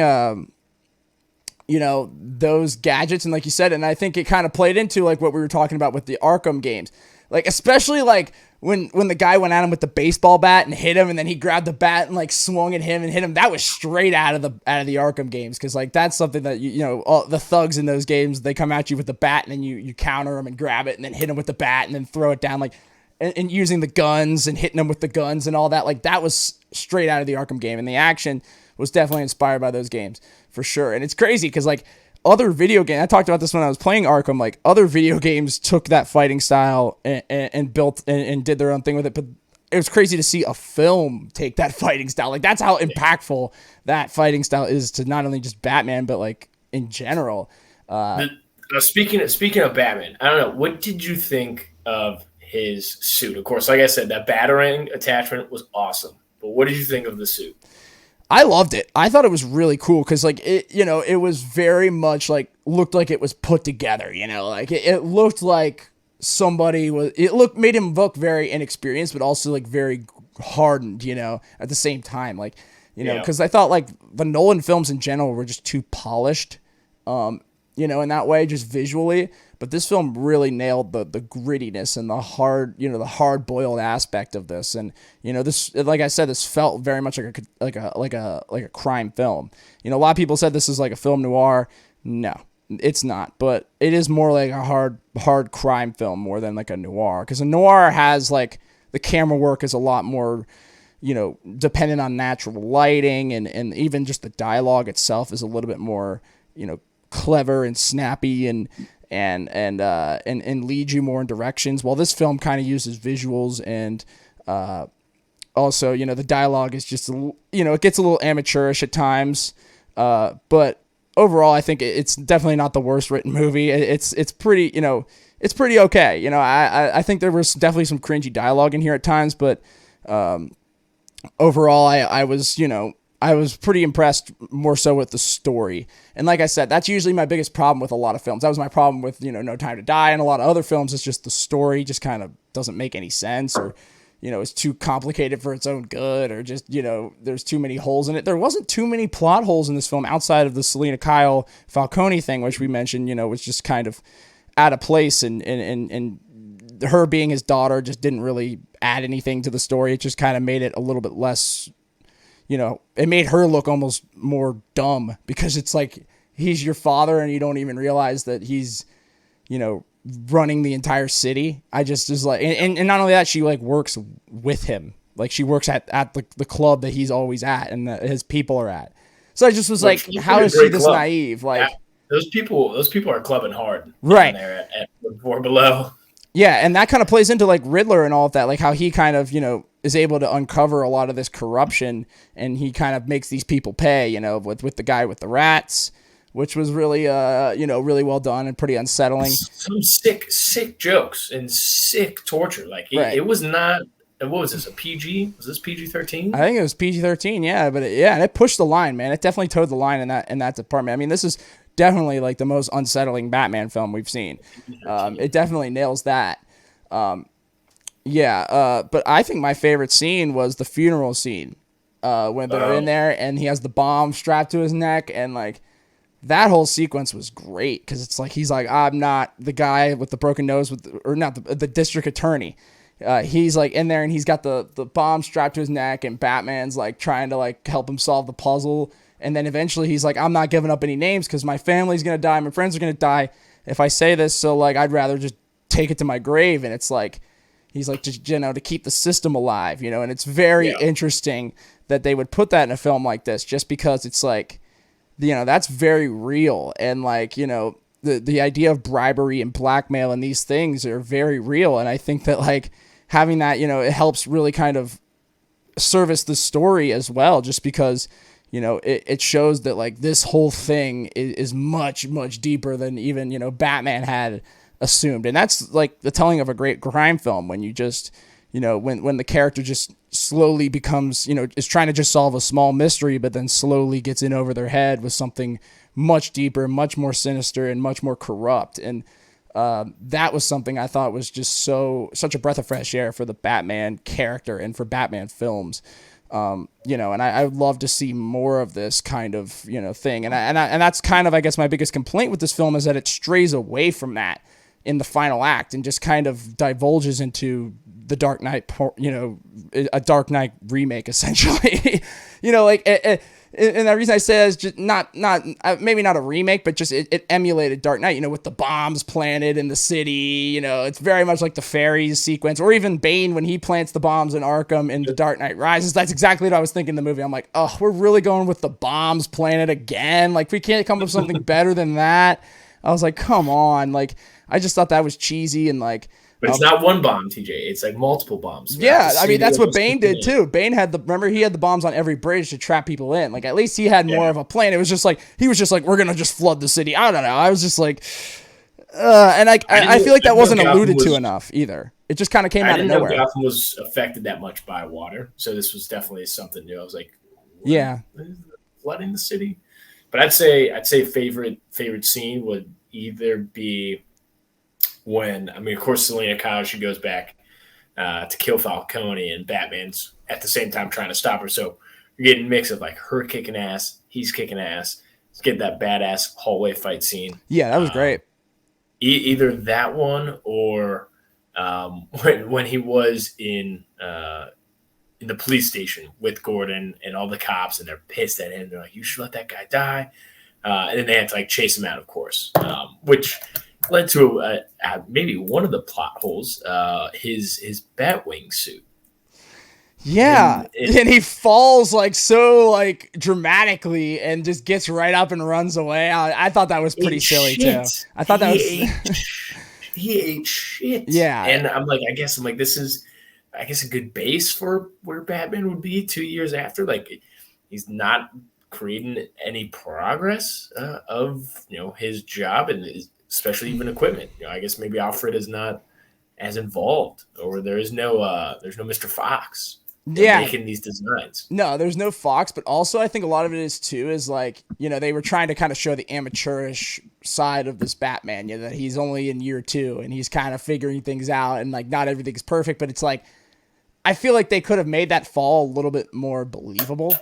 you know, those gadgets and like you said, and I think it kind of played into like what we were talking about with the Arkham games, like especially like when the guy went at him with the baseball bat and hit him, and then he grabbed the bat and like swung at him and hit him. That was straight out of the Arkham games, because like that's something that you know all the thugs in those games, they come at you with the bat and then you counter them and grab it and then hit them with the bat and then throw it down, like and using the guns and hitting them with the guns and all that. Like that was straight out of the Arkham game, and the action was definitely inspired by those games for sure. And it's crazy because like other video games, I talked about this when I was playing Arkham, like other video games took that fighting style and built and did their own thing with it. But it was crazy to see a film take that fighting style. Like that's how impactful that fighting style is to not only just Batman, but like in general. Speaking of Batman, I don't know, what did you think of his suit? Of course, like I said, that Batarang attachment was awesome. But what did you think of the suit? I loved it. I thought it was really cool because, like, it, you know, it was very much like looked like it was put together. You know, like it looked like somebody was. Made him look very inexperienced, but also like very hardened. You know, at the same time, like, you know, because I thought like the Nolan films in general were just too polished. You know, in that way, just visually. But this film really nailed the grittiness and the hard boiled aspect of this. And you know, this, like I said, this felt very much like a crime film. You know, a lot of people said this is like a film noir. No, it's not. But it is more like a hard crime film more than like a noir, because a noir has like the camera work is a lot more, you know, dependent on natural lighting, and even just the dialogue itself is a little bit more, you know, clever and snappy and lead you more in directions, while this film kind of uses visuals and also, you know, the dialogue is just, you know, it gets a little amateurish at times, but overall I think it's definitely not the worst written movie. It's pretty, you know, it's pretty okay. You know, I think there was definitely some cringy dialogue in here at times, but overall, I was, I was pretty impressed more so with the story. And like I said, that's usually my biggest problem with a lot of films. That was my problem with, No Time to Die and a lot of other films. It's just the story just kind of doesn't make any sense, or, it's too complicated for its own good, or just, there's too many holes in it. There wasn't too many plot holes in this film outside of the Selena Kyle Falcone thing, which we mentioned, was just kind of out of place, and her being his daughter just didn't really add anything to the story. It just kind of made it a little bit less, it made her look almost more dumb, because it's like, he's your father and you don't even realize that he's, running the entire city. I just is like, and not only that, she like works with him. Like she works at the club that he's always at and that his people are at. So I just was like, how is she this naive? Like those people are clubbing hard. Right. There at Four Below. Yeah. And that kind of plays into like Riddler and all of that, like how he kind of, is able to uncover a lot of this corruption, and he kind of makes these people pay, with the guy with the rats, which was really, really well done and pretty unsettling. Some sick jokes and sick torture. Like it was not. What was this? A PG? Was this PG-13? I think it was PG-13. Yeah, but and it pushed the line, man. It definitely towed the line in that department. I mean, this is definitely like the most unsettling Batman film we've seen. It definitely nails that. But I think my favorite scene was the funeral scene when they're in there and he has the bomb strapped to his neck, and like that whole sequence was great, because it's like he's like, I'm not the guy with the broken nose or not the district attorney. He's like in there and he's got the bomb strapped to his neck, and Batman's like trying to like help him solve the puzzle. And then eventually he's like, I'm not giving up any names because my family's going to die. My friends are going to die if I say this. So like, I'd rather just take it to my grave. And it's like, he's like, just, to keep the system alive, and it's very interesting that they would put that in a film like this, just because it's like, that's very real. And like, the idea of bribery and blackmail and these things are very real. And I think that like having that, it helps really kind of service the story as well, just because, it shows that like this whole thing is much, much deeper than even, Batman had assumed. And that's like the telling of a great crime film, when you just, when the character just slowly becomes, is trying to just solve a small mystery, but then slowly gets in over their head with something much deeper, much more sinister, and much more corrupt. And that was something I thought was just such a breath of fresh air for the Batman character and for Batman films. And I would love to see more of this kind of, thing. And that's kind of, I guess, my biggest complaint with this film is that it strays away from that in the final act and just kind of divulges into the Dark Knight, a Dark Knight remake, essentially. And the reason I say is just not maybe not a remake, but just it emulated Dark Knight, with the bombs planted in the city. It's very much like the fairies sequence, or even Bane when he plants the bombs in Arkham in The Dark Knight Rises. That's exactly what I was thinking in the movie. I'm like, oh, we're really going with the bombs planted again. Like, we can't come up with something better than that. I was like, come on. Like, I just thought that was cheesy and like. But it's not one bomb, TJ. It's like multiple bombs. Yeah, I mean, that's what Bane did too. Bane had he had the bombs on every bridge to trap people in. Like, at least he had more of a plan. It was just like, he was just like, we're going to just flood the city. I don't know. I was just like, and I feel like that wasn't alluded to enough either. It just kind of came out of nowhere. I didn't know Gotham was affected that much by water. So this was definitely something new. I was like, flooding the city? But I'd say favorite scene would either be when, of course, Selena Kyle, she goes back to kill Falcone, and Batman's at the same time trying to stop her. So you're getting a mix of like her kicking ass, he's kicking ass. Let's get that badass hallway fight scene. Yeah, that was great. Either that one or when he was in the police station with Gordon and all the cops, and they're pissed at him. They're like, "You should let that guy die," and then they had to like chase him out, of course, which led to maybe one of the plot holes, his Batwing suit. Yeah, and he falls like so like dramatically and just gets right up and runs away. I thought that was pretty silly too. I thought that was he ate shit. Yeah, and I guess this is a good base for where Batman would be 2 years after. Like, he's not creating any progress of his job and especially even equipment. I guess maybe Alfred is not as involved, or there's no Mr. Fox. making these designs. No, there's no Fox, but also I think a lot of it is too is like, they were trying to kind of show the amateurish side of this Batman, that he's only in year 2 and he's kind of figuring things out and like not everything's perfect, but it's like I feel like they could have made that fall a little bit more believable.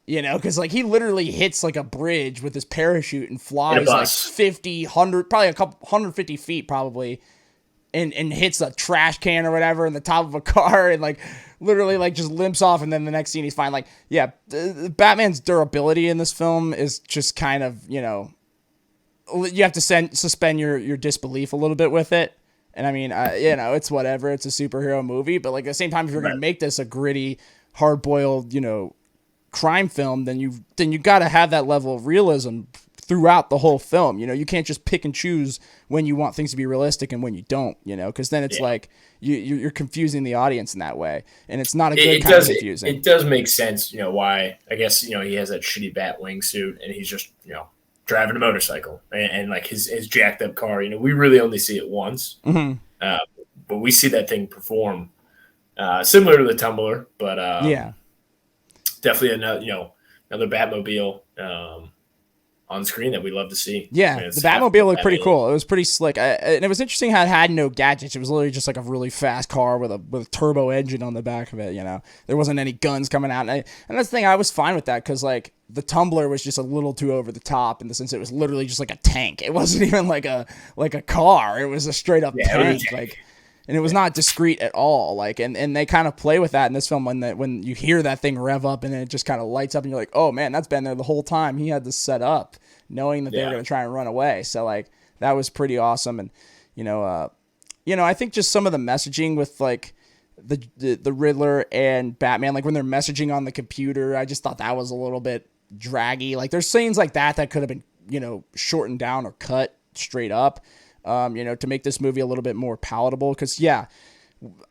Because like he literally hits like a bridge with his parachute and flies like 50, 100, probably a couple 150 feet probably, and hits a trash can or whatever in the top of a car and like literally like just limps off, and then the next scene he's fine. Like, yeah, Batman's durability in this film is just kind of, you have to suspend your disbelief a little bit with it. And I mean, it's whatever. It's a superhero movie, but like at the same time, if you're going to make this a gritty, hard-boiled, crime film, then you got to have that level of realism throughout the whole film. You can't just pick and choose when you want things to be realistic and when you don't, because then it's like you're confusing the audience in that way, and it's not a good kind of confusing. It does make sense, why I guess he has that shitty bat wingsuit and he's just driving a motorcycle and like his jacked up car. We really only see it once, but we see that thing perform similar to the Tumbler, but definitely another Batmobile on screen that we love to see. Yeah, the Batmobile looked pretty cool. It was pretty slick, and it was interesting how it had no gadgets. It was literally just like a really fast car with a turbo engine on the back of it. There wasn't any guns coming out, and that's the thing. I was fine with that because like the Tumbler was just a little too over the top in the sense it was literally just like a tank. It wasn't even like a car. It was a straight up tank. Like. And it was not discreet at all. Like, and they kind of play with that in this film when you hear that thing rev up and then it just kind of lights up and you're like, oh man, that's been there the whole time. He had this set up knowing that they were going to try and run away. So like that was pretty awesome. And, I think just some of the messaging with like the Riddler and Batman, like when they're messaging on the computer, I just thought that was a little bit draggy. Like there's scenes like that could have been, shortened down or cut straight up. To make this movie a little bit more palatable. Because,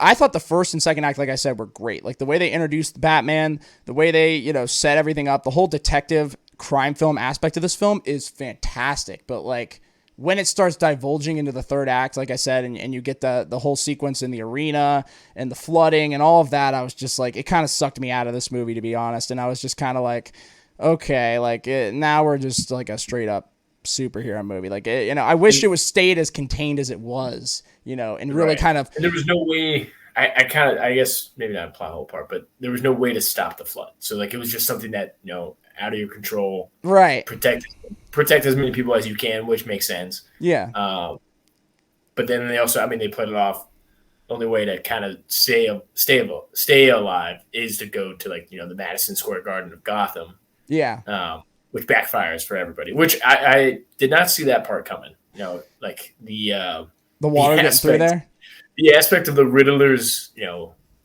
I thought the first and second act, like I said, were great. Like, the way they introduced Batman, the way they, set everything up, the whole detective crime film aspect of this film is fantastic. But, like, when it starts divulging into the third act, like I said, and you get the whole sequence in the arena and the flooding and all of that, I was just like, it kind of sucked me out of this movie, to be honest. And I was just kind of like, okay, like, now we're just, like, a straight-up superhero movie. Like, I wish it was stayed as contained as it was, and really kind of. And there was no way. I guess maybe not plot whole part, but there was no way to stop the flood. So like it was just something that out of your control. Right. Protect as many people as you can, which makes sense. Yeah. But then they also, they played it off. The only way to kind of stay alive is to go to like the Madison Square Garden of Gotham. Yeah. Which backfires for everybody. Which I did not see that part coming. Like the water getting through there. The aspect of the Riddler's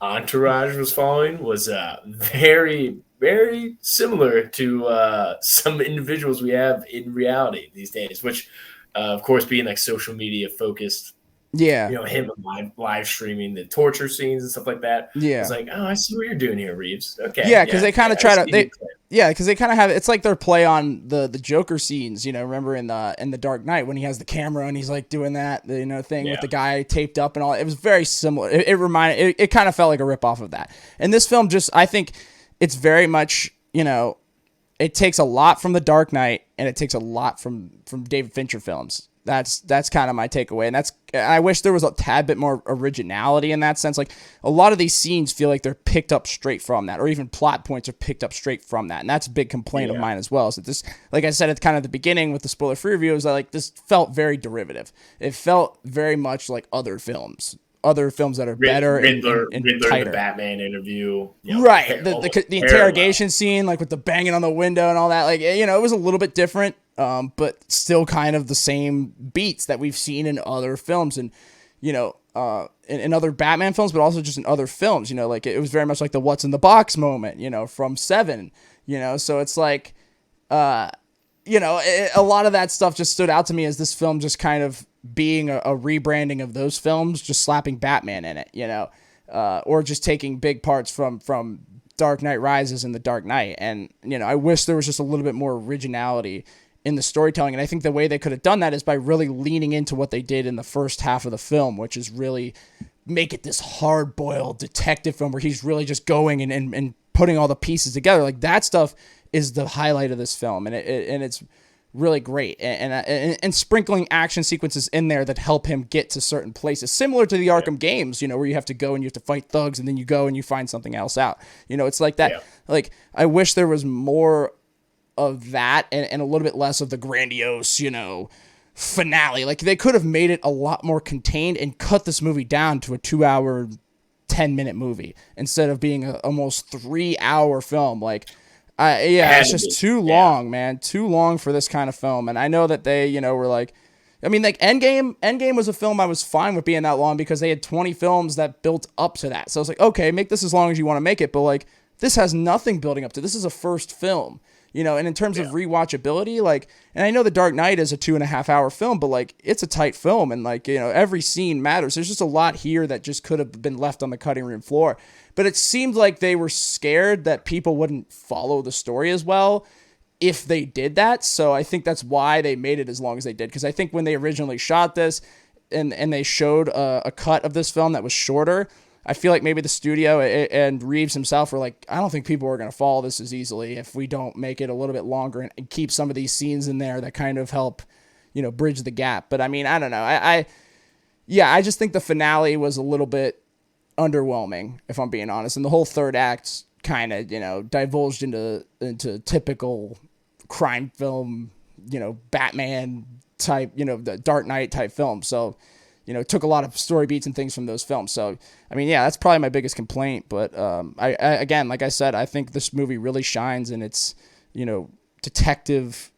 entourage was following was very, very similar to some individuals we have in reality these days. Which, of course, being like social media focused. Yeah. Him live streaming the torture scenes and stuff like that. Yeah. It's like, oh, I see what you're doing here, Reeves. Okay. Yeah, because they kind of try to because they kind of have, it's like their play on the Joker scenes, remember in the Dark Knight when he has the camera and he's like doing that, thing with the guy taped up and all. It was very similar. It kind of felt like a ripoff of that. And this film I think it's very much, it takes a lot from the Dark Knight and it takes a lot from David Fincher films. That's kind of my takeaway, and I wish there was a tad bit more originality in that sense. Like a lot of these scenes feel like they're picked up straight from that, or even plot points are picked up straight from that, and that's a big complaint of mine as well. So this, like I said at kind of the beginning with the spoiler-free review, is that like this felt very derivative. It felt very much like other films that are better Riddler, and tighter. The Batman interview, right? The interrogation scene, like with the banging on the window and all that, like it was a little bit different. But still kind of the same beats that we've seen in other films and, in other Batman films, but also just in other films, like it was very much like the what's in the box moment, from Seven, so it's like, a lot of that stuff just stood out to me as this film just kind of being a rebranding of those films, just slapping Batman in it, or just taking big parts from Dark Knight Rises and The Dark Knight. And, I wish there was just a little bit more originality in the storytelling. And I think the way they could have done that is by really leaning into what they did in the first half of the film, which is really make it this hard-boiled detective film where he's really just going and putting all the pieces together. Like, that stuff is the highlight of this film, and it's really great, and sprinkling action sequences in there that help him get to certain places, similar to the Arkham games, where you have to go and you have to fight thugs, and then you go and you find something else out. It's like that. Yeah. Like, I wish there was more of that and a little bit less of the grandiose, finale. Like, they could have made it a lot more contained and cut this movie down to a 2-hour, 10-minute movie instead of being a almost 3-hour film. Like, it's just too long, man. Too long for this kind of film. And I know that they, were like, Endgame was a film I was fine with being that long because they had 20 films that built up to that. So I was like, okay, make this as long as you want to make it. But, like, this has nothing building up to. This is a first film, and in terms of rewatchability, like, and I know The Dark Knight is a 2.5-hour film, but, like, it's a tight film, and, like, every scene matters. There's just a lot here that just could have been left on the cutting room floor. But it seemed like they were scared that people wouldn't follow the story as well if they did that. So I think that's why they made it as long as they did. Because I think when they originally shot this and they showed a cut of this film that was shorter, I feel like maybe the studio and Reeves himself were like, I don't think people are going to follow this as easily if we don't make it a little bit longer and keep some of these scenes in there that kind of help, bridge the gap. But I mean, I don't know. I just think the finale was a little bit underwhelming, if I'm being honest. And the whole third act kind of, divulged into typical crime film, Batman type, the Dark Knight type film. So, took a lot of story beats and things from those films. So, I mean, yeah, that's probably my biggest complaint. But I again, like I said, I think this movie really shines in its, detective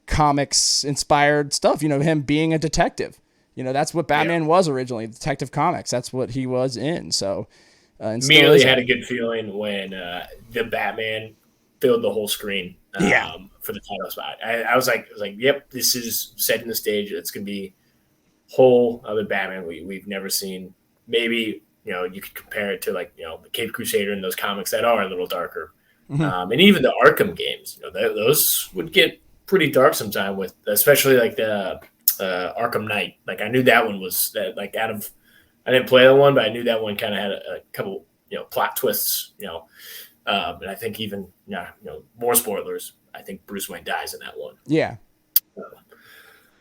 comics inspired stuff. Him being a detective. That's what Batman was originally, Detective Comics. That's what he was in. So, immediately had a good feeling when the Batman filled the whole screen for the title spot. I was like, yep, this is setting the stage. It's going to be whole other Batman we've never seen. Maybe, you could compare it to, like, the Cape Crusader and those comics that are a little darker. Mm-hmm. And even the Arkham games, those would get pretty dark sometime with, especially like the Arkham Knight. Like, I knew that one was that, like, I didn't play that one, but I knew that one kind of had a couple, plot twists, and I think even, more spoilers. I think Bruce Wayne dies in that one. Yeah.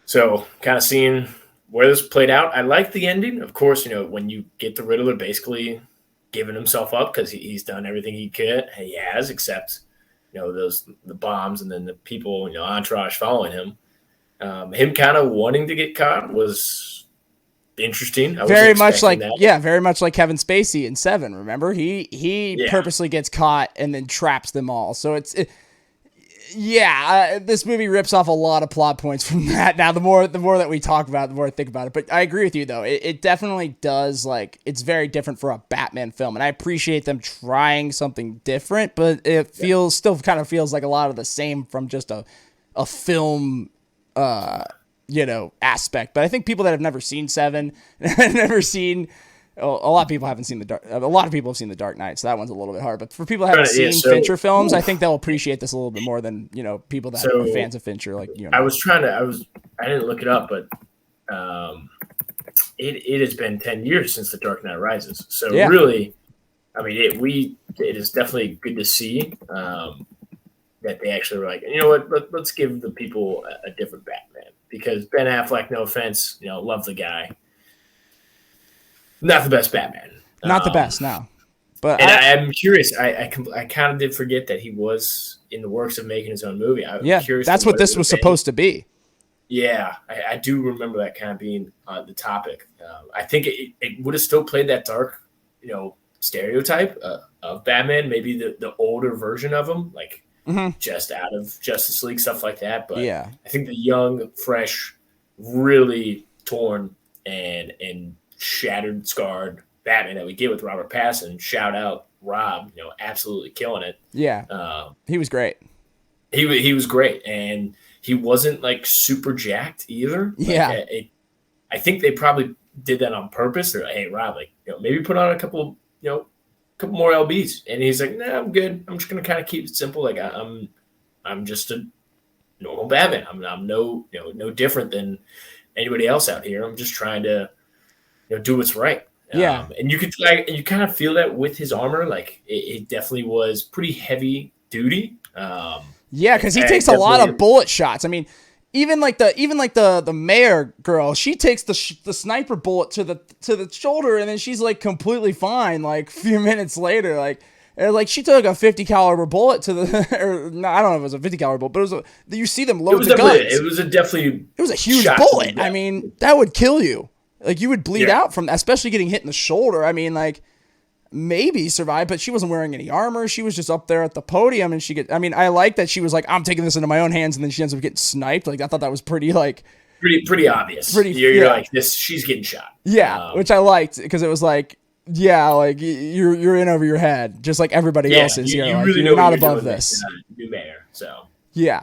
So kind of seeing where this played out. I like the ending. Of course, when you get the Riddler basically giving himself up because he's done everything he has, except, the bombs and then the people, entourage following him. Him kind of wanting to get caught was interesting. Very much like Kevin Spacey in Seven. Remember, he purposely gets caught and then traps them all. So this movie rips off a lot of plot points from that. Now, the more that we talk about it, the more I think about it. But I agree with you, though. It definitely does, like, it's very different for a Batman film. And I appreciate them trying something different, but it still kind of feels like a lot of the same from just a film, aspect. But I think people that have never seen Seven, never seen... A lot of people haven't seen a lot of people have seen The Dark Knight, so that one's a little bit hard. But for people that haven't seen Fincher films, I think they'll appreciate this a little bit more than people that are fans of Fincher. Like I didn't look it up, but it has been 10 years since The Dark Knight Rises. So really, I mean, it is definitely good to see that they actually were like, let's give the people a different Batman, because Ben Affleck, no offense, love the guy. Not the best Batman. Not the best, no. But I'm curious. I kind of did forget that he was in the works of making his own movie. That's what this was supposed to be. Yeah, I do remember that kind of being the topic. I think it would have still played that dark, stereotype of Batman, maybe the older version of him, like just out of Justice League, stuff like that. But I think the young, fresh, really torn and shattered, scarred Batman that we get with Robert Pattinson. Shout out Rob, absolutely killing it. Yeah, he was great. He was great, and he wasn't like super jacked either. I think they probably did that on purpose. They're like, hey Rob, maybe put on a couple more lbs, and he's like, nah, I'm good. I'm just gonna kind of keep it simple. Like I'm just a normal Batman. I'm no different than anybody else out here. I'm just trying to do what's right. Yeah. And you could like you kind of feel that with his armor, like it definitely was pretty heavy duty. Yeah, because he takes a lot of bullet shots. I mean, even like the mayor girl, she takes the sniper bullet to the shoulder, and then she's like completely fine. Like a few minutes later, like she took a 50 caliber bullet to the, or no, I don't know if it was a 50 caliber bullet, but it was you see them load the guns. It was a huge bullet. I mean, that would kill you. Like you would bleed out from that, especially getting hit in the shoulder. I mean, like maybe survive, but she wasn't wearing any armor. She was just up there at the podium, and I like that she was like, I'm taking this into my own hands, and then she ends up getting sniped. Like I thought that was pretty obvious. You're like this. She's getting shot. Yeah, which I liked because it was like, yeah, like you're in over your head, just like everybody else is here. Like, you're not above this. New mayor, so yeah,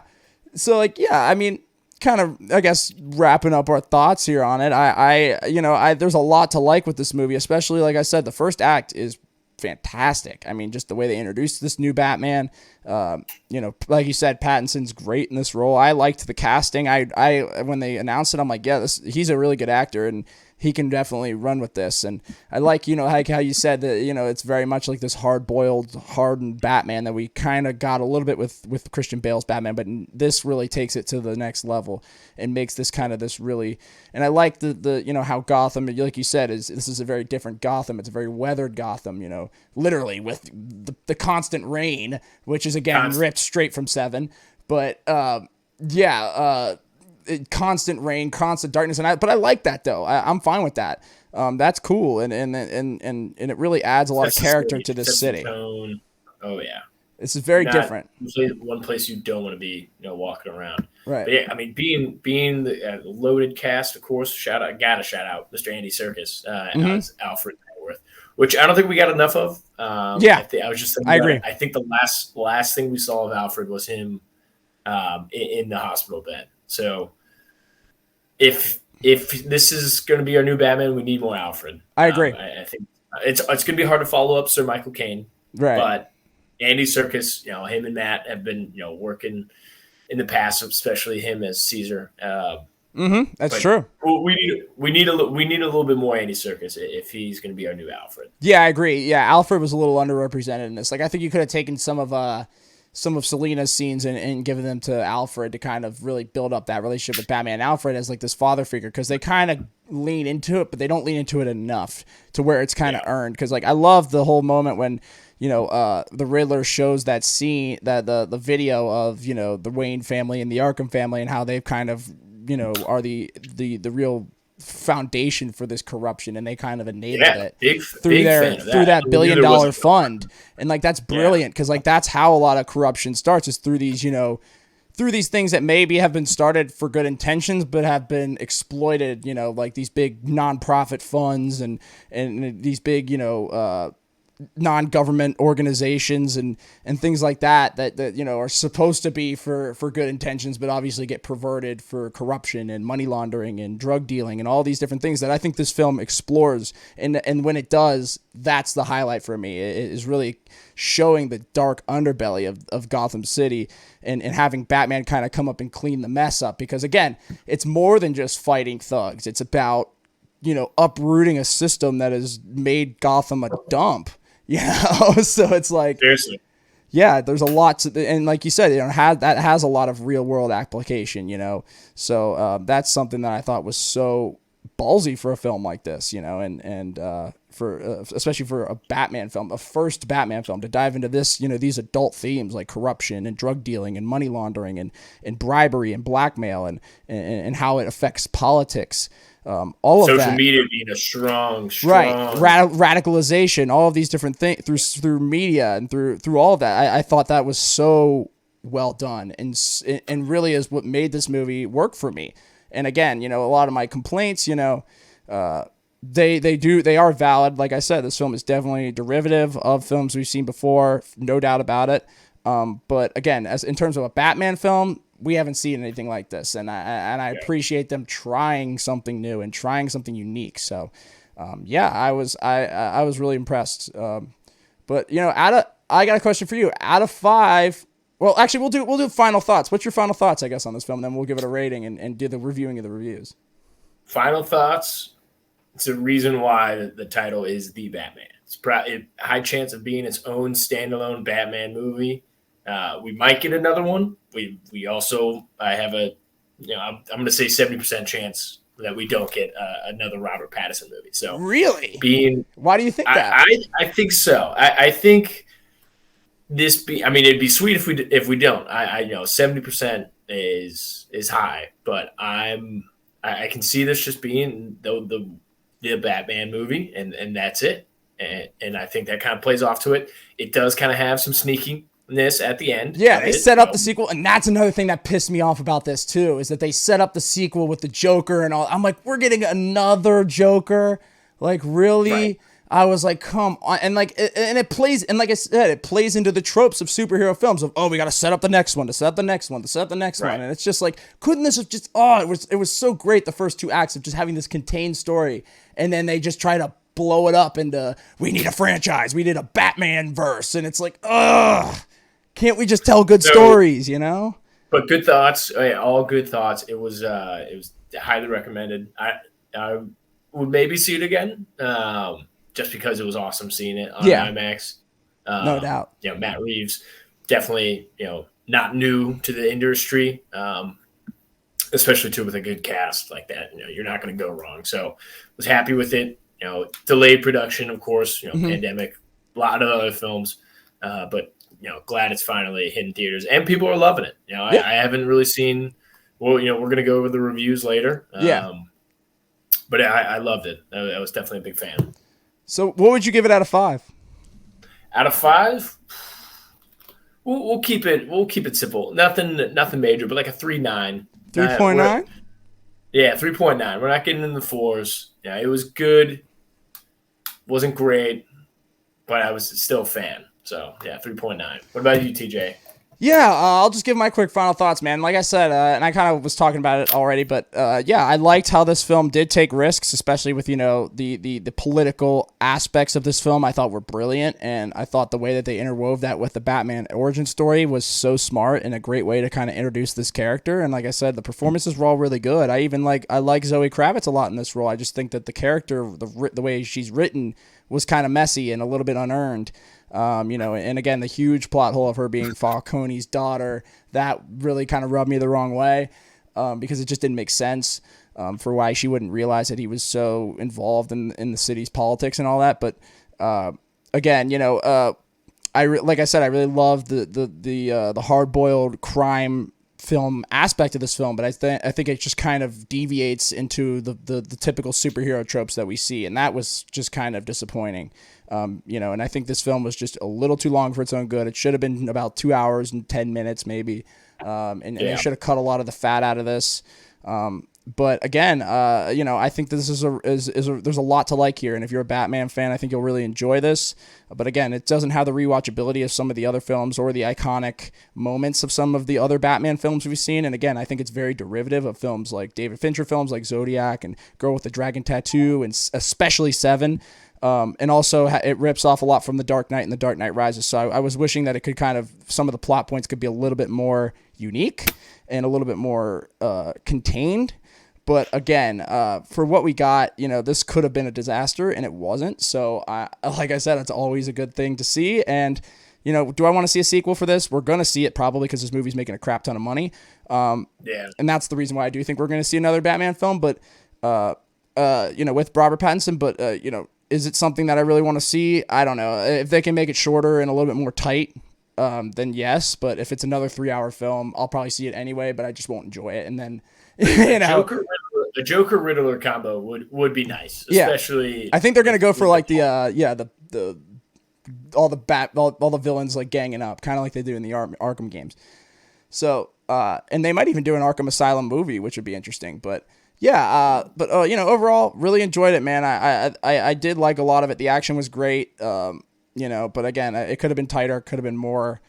so like I mean, kind of I guess wrapping up our thoughts here on it. I there's a lot to like with this movie, especially like I said, the first act is fantastic. I mean, just the way they introduced this new Batman. Like you said, Pattinson's great in this role. I liked the casting. I when they announced it, I'm like, yeah, he's a really good actor, and he can definitely run with this. And I like, like how you said that, it's very much like this hard-boiled, hardened Batman that we kind of got a little bit with Christian Bale's Batman, but this really takes it to the next level and makes this kind of this really, and I like the how Gotham, like you said, this is a very different Gotham. It's a very weathered Gotham, literally with the constant rain, which is again ripped straight from Seven. But constant rain, constant darkness, but I like that though. I'm fine with that. That's cool, and it really adds a lot of character to this city. Oh yeah, this is very different. One place you don't want to be, walking around. Right. But yeah, I mean, being the loaded cast, of course. Shout out Mr. Andy Serkis as Alfred Pennyworth, which I don't think we got enough of. I was just thinking. I agree. I think the last thing we saw of Alfred was him in the hospital bed. So if this is going to be our new Batman, we need more Alfred. I agree. I think it's going to be hard to follow up Sir Michael Caine. Right. But Andy Serkis, him and Matt have been, working in the past, especially him as Caesar. That's true. We need a little bit more Andy Serkis if he's going to be our new Alfred. Yeah, I agree. Yeah, Alfred was a little underrepresented in this. Like, I think you could have taken some of Selina's scenes and given them to Alfred to kind of really build up that relationship with Batman and Alfred as like this father figure, because they kind of lean into it, but they don't lean into it enough to where it's kind of earned. Because like I love the whole moment when the Riddler shows that scene, that the video of the Wayne family and the Arkham family and how they've kind of are the real foundation for this corruption, and they kind of enabled it through that $1 billion fund. And like that's brilliant, because like that's how a lot of corruption starts, is through these things that maybe have been started for good intentions but have been exploited, like these big nonprofit funds and these big non-government organizations and things like that are supposed to be for good intentions, but obviously get perverted for corruption and money laundering and drug dealing and all these different things that I think this film explores. And when it does, that's the highlight for me. It is really showing the dark underbelly of Gotham City and having Batman kind of come up and clean the mess up, because again, it's more than just fighting thugs. It's about uprooting a system that has made Gotham a dump. So it's like, seriously, yeah, there's a lot to, and like you said, that has a lot of real world application, so that's something that I thought was so ballsy for a film like this, and for especially for a Batman film, a first Batman film, to dive into this, these adult themes like corruption and drug dealing and money laundering and bribery and blackmail and how it affects politics. All social of that. Social media being a strong right, radicalization, all of these different things through media and through all of that. I thought that was so well done, and really is what made this movie work for me. And again, a lot of my complaints, they are valid. Like I said, this film is definitely a derivative of films we've seen before, no doubt about it. But again, as in terms of a Batman film, we haven't seen anything like this, and I appreciate them trying something new and trying something unique. So, I was really impressed. But I got a question for you. Out of 5, well, actually, we'll do final thoughts. What's your final thoughts, I guess, on this film? And then we'll give it a rating and do the reviewing of the reviews. Final thoughts. It's a reason why the title is The Batman. It's a high chance of being its own standalone Batman movie. We might get another one. We also I have a I'm going to say 70% chance that we don't get another Robert Pattinson movie. So really, why do you think that? I think so. I think it'd be sweet if we don't. I 70% is high, but I can see this just being the Batman movie, and that's it. And I think that kind of plays off to it. It does kind of have some sneakiness at the end. Yeah, they set up the sequel, and that's another thing that pissed me off about this too, is that they set up the sequel with the Joker and all. I'm like, we're getting another Joker? Like, really? Right. I was like, come on. And like, and it plays, and like I said, it plays into the tropes of superhero films of, oh, we got to set up the next one, to set up the next one, to set up the next one. And it's just like, couldn't this have just, it was so great, the first two acts of just having this contained story. And then they just try to blow it up into, we need a franchise, we need a Batman verse. And it's like, ugh, can't we just tell good stories, you know? But good thoughts, all good thoughts. It was highly recommended. I would maybe see it again. Just because it was awesome seeing it on IMAX. No doubt. Matt Reeves, definitely, not new to the industry, especially too with a good cast like that. You're not going to go wrong. So was happy with it. Delayed production, of course, pandemic, a lot of other films, but glad it's finally hitting theaters and people are loving it. I haven't really seen. Well, we're going to go over the reviews later. But I loved it. I was definitely a big fan. So what would you give it out of 5? Out of 5, we'll keep it simple. Nothing major, but like a 3.9. 3.9? Yeah, 3.9. We're not getting in the 4s. Yeah, it was good. Wasn't great, but I was still a fan. So yeah, 3.9. What about you, TJ? Yeah, I'll just give my quick final thoughts, man. Like I said, and I kind of was talking about it already, but I liked how this film did take risks, especially with the political aspects of this film. I thought were brilliant, and I thought the way that they interwove that with the Batman origin story was so smart and a great way to kind of introduce this character. And like I said, the performances were all really good. I like Zoe Kravitz a lot in this role. I just think that the character, the way she's written, was kind of messy and a little bit unearned. And again, the huge plot hole of her being Falcone's daughter, that really kind of rubbed me the wrong way, because it just didn't make sense, for why she wouldn't realize that he was so involved in the city's politics and all that. But, again, like I said, I really love the hard-boiled crime film aspect of this film, but I think it just kind of deviates into the typical superhero tropes that we see, and that was just kind of disappointing. And I think this film was just a little too long for its own good. It should have been about 2 hours and 10 minutes maybe, and they should have cut a lot of the fat out of this. But again, I think this is there's a lot to like here, and if you're a Batman fan, I think you'll really enjoy this. But again, it doesn't have the rewatchability of some of the other films or the iconic moments of some of the other Batman films we've seen. And again, I think it's very derivative of films like David Fincher films like Zodiac and Girl with the Dragon Tattoo, and especially Seven. And also it rips off a lot from The Dark Knight and The Dark Knight Rises. So I was wishing that it could some of the plot points could be a little bit more unique and a little bit more contained. But again, for what we got, this could have been a disaster, and it wasn't. So like I said, it's always a good thing to see. And, do I want to see a sequel for this? We're going to see it probably because this movie's making a crap ton of money. And that's the reason why I do think we're going to see another Batman film. But, with Robert Pattinson, but, is it something that I really want to see? I don't know. If they can make it shorter and a little bit more tight, then yes. But if it's another 3-hour film, I'll probably see it anyway, but I just won't enjoy it. And then, the Joker Riddler combo would be nice, especially. I think they're gonna go for like all the villains like ganging up, kind of like they do in the Arkham games. So and they might even do an Arkham Asylum movie, which would be interesting. But overall, really enjoyed it, man. I did like a lot of it. The action was great, but again, it could have been tighter, could have been more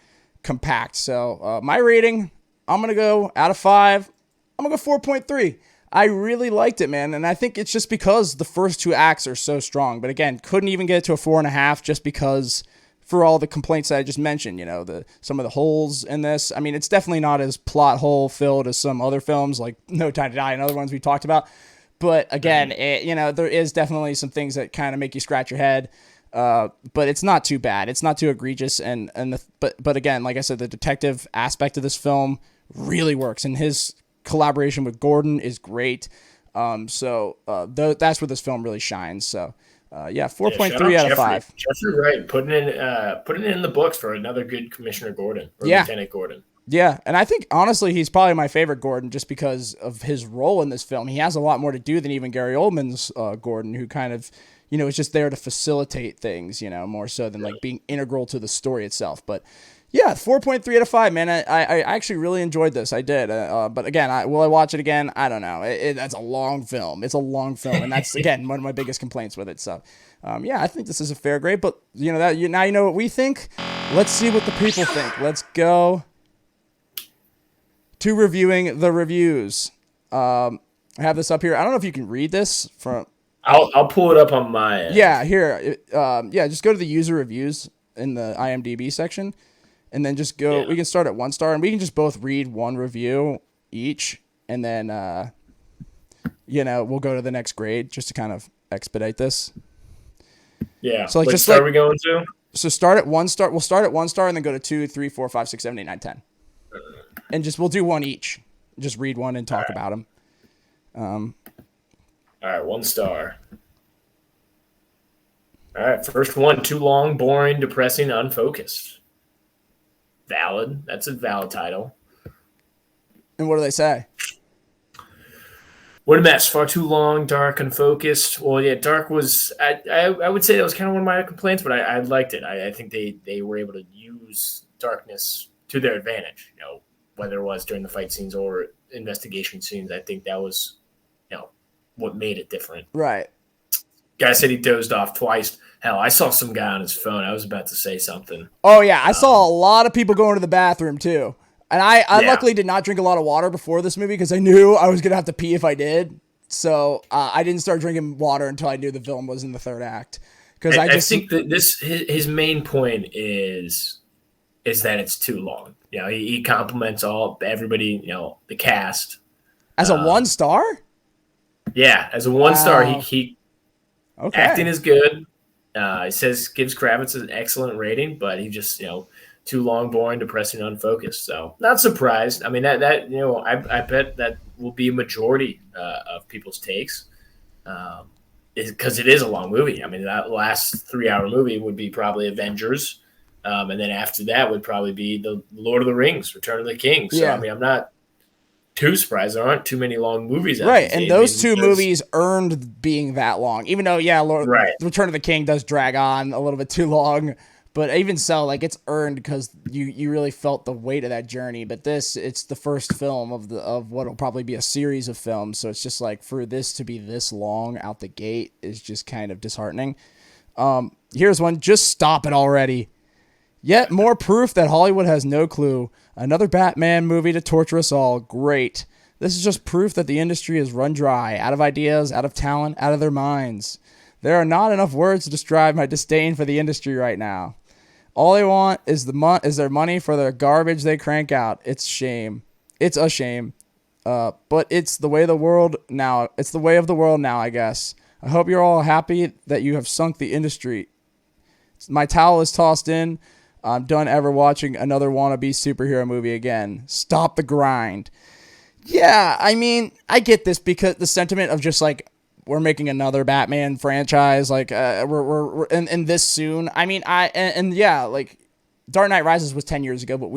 compact. So my rating, I'm going to go out of 5. I'm going to go 4.3. I really liked it, man. And I think it's just because the first 2 acts are so strong, but again, couldn't even get it to a 4.5 just because for all the complaints that I just mentioned, some of the holes in this. I mean, it's definitely not as plot hole filled as some other films like No Time to Die and other ones we talked about. But again, there is definitely some things that kind of make you scratch your head. But it's not too bad. It's not too egregious. But again, like I said, the detective aspect of this film really works, and his collaboration with Gordon is great. That's where this film really shines. So, 4.3 out of 5. Jeffrey Wright putting it in the books for another good Commissioner Gordon or Lieutenant Gordon. Yeah, and I think honestly he's probably my favorite Gordon just because of his role in this film. He has a lot more to do than even Gary Oldman's Gordon, who kind of, is just there to facilitate things, more so than like being integral to the story itself. But yeah, 4.3 out of 5, man. I actually really enjoyed this. I did. But again, will I watch it again? I don't know. That's a long film. It's a long film, and that's again one of my biggest complaints with it. So, I think this is a fair grade. But now you know what we think. Let's see what the people think. Let's go to reviewing the reviews. I have this up here. I don't know if you can read this from. I'll pull it up on my end. Yeah, here. Just go to the user reviews in the IMDb section. And then just go, we can start at 1 star, and we can just both read one review each. And then, we'll go to the next grade just to kind of expedite this. Yeah. So what star are we going to? So start at 1 star. We'll start at 1 star and then go to 2, 3, 4, 5, 6, 7, 8, 9, 10. And we'll do one each. Just read one and talk about them. All right, 1 star. All right, first one, too long, boring, depressing, unfocused. Valid. That's a valid title. And what do they say? What a mess. Far too long, dark, unfocused. Well, yeah, dark was, I would say that was kind of one of my complaints, but I liked it. I think they were able to use darkness to their advantage, whether it was during the fight scenes or investigation scenes. I think that was, what made it different. Right. Guy said he dozed off twice. Hell, I saw some guy on his phone. I was about to say something. Oh, yeah. I saw a lot of people going to the bathroom, too. And I luckily did not drink a lot of water before this movie because I knew I was going to have to pee if I did. So I didn't start drinking water until I knew the film was in the third act. Because I think that his main point is that it's too long. He compliments everybody, the cast. As a 1 star? Yeah, as a 1 star, he okay. Acting is good. He says gives Kravitz an excellent rating, but he just too long, boring, depressing, unfocused. So not surprised. I mean that I bet that will be a majority of people's takes, because it is a long movie. I mean that last 3-hour movie would be probably Avengers, and then after that would probably be the Lord of the Rings, Return of the King. So I mean I'm not too surprised there aren't too many long movies out right, and those two movies earned being that long. Even though, Return of the King does drag on a little bit too long, but even so, like it's earned because you really felt the weight of that journey. But it's the first film of what will probably be a series of films, so it's just like for this to be this long out the gate is just kind of disheartening. Here's one. Just stop it already. Yet more proof that Hollywood has no clue. Another Batman movie to torture us all. Great. This is just proof that the industry is run dry, out of ideas, out of talent, out of their minds. There are not enough words to describe my disdain for the industry right now. All they want is their money for their garbage they crank out. It's shame. It's a shame. But it's the way of the world now. It's the way of the world now, I guess. I hope you're all happy that you have sunk the industry. My towel is tossed in. I'm done ever watching another wannabe superhero movie again. Stop the grind. Yeah, I mean, I get this because the sentiment of just like we're making another Batman franchise, like we're in this soon. I mean, like Dark Knight Rises was 10 years ago, but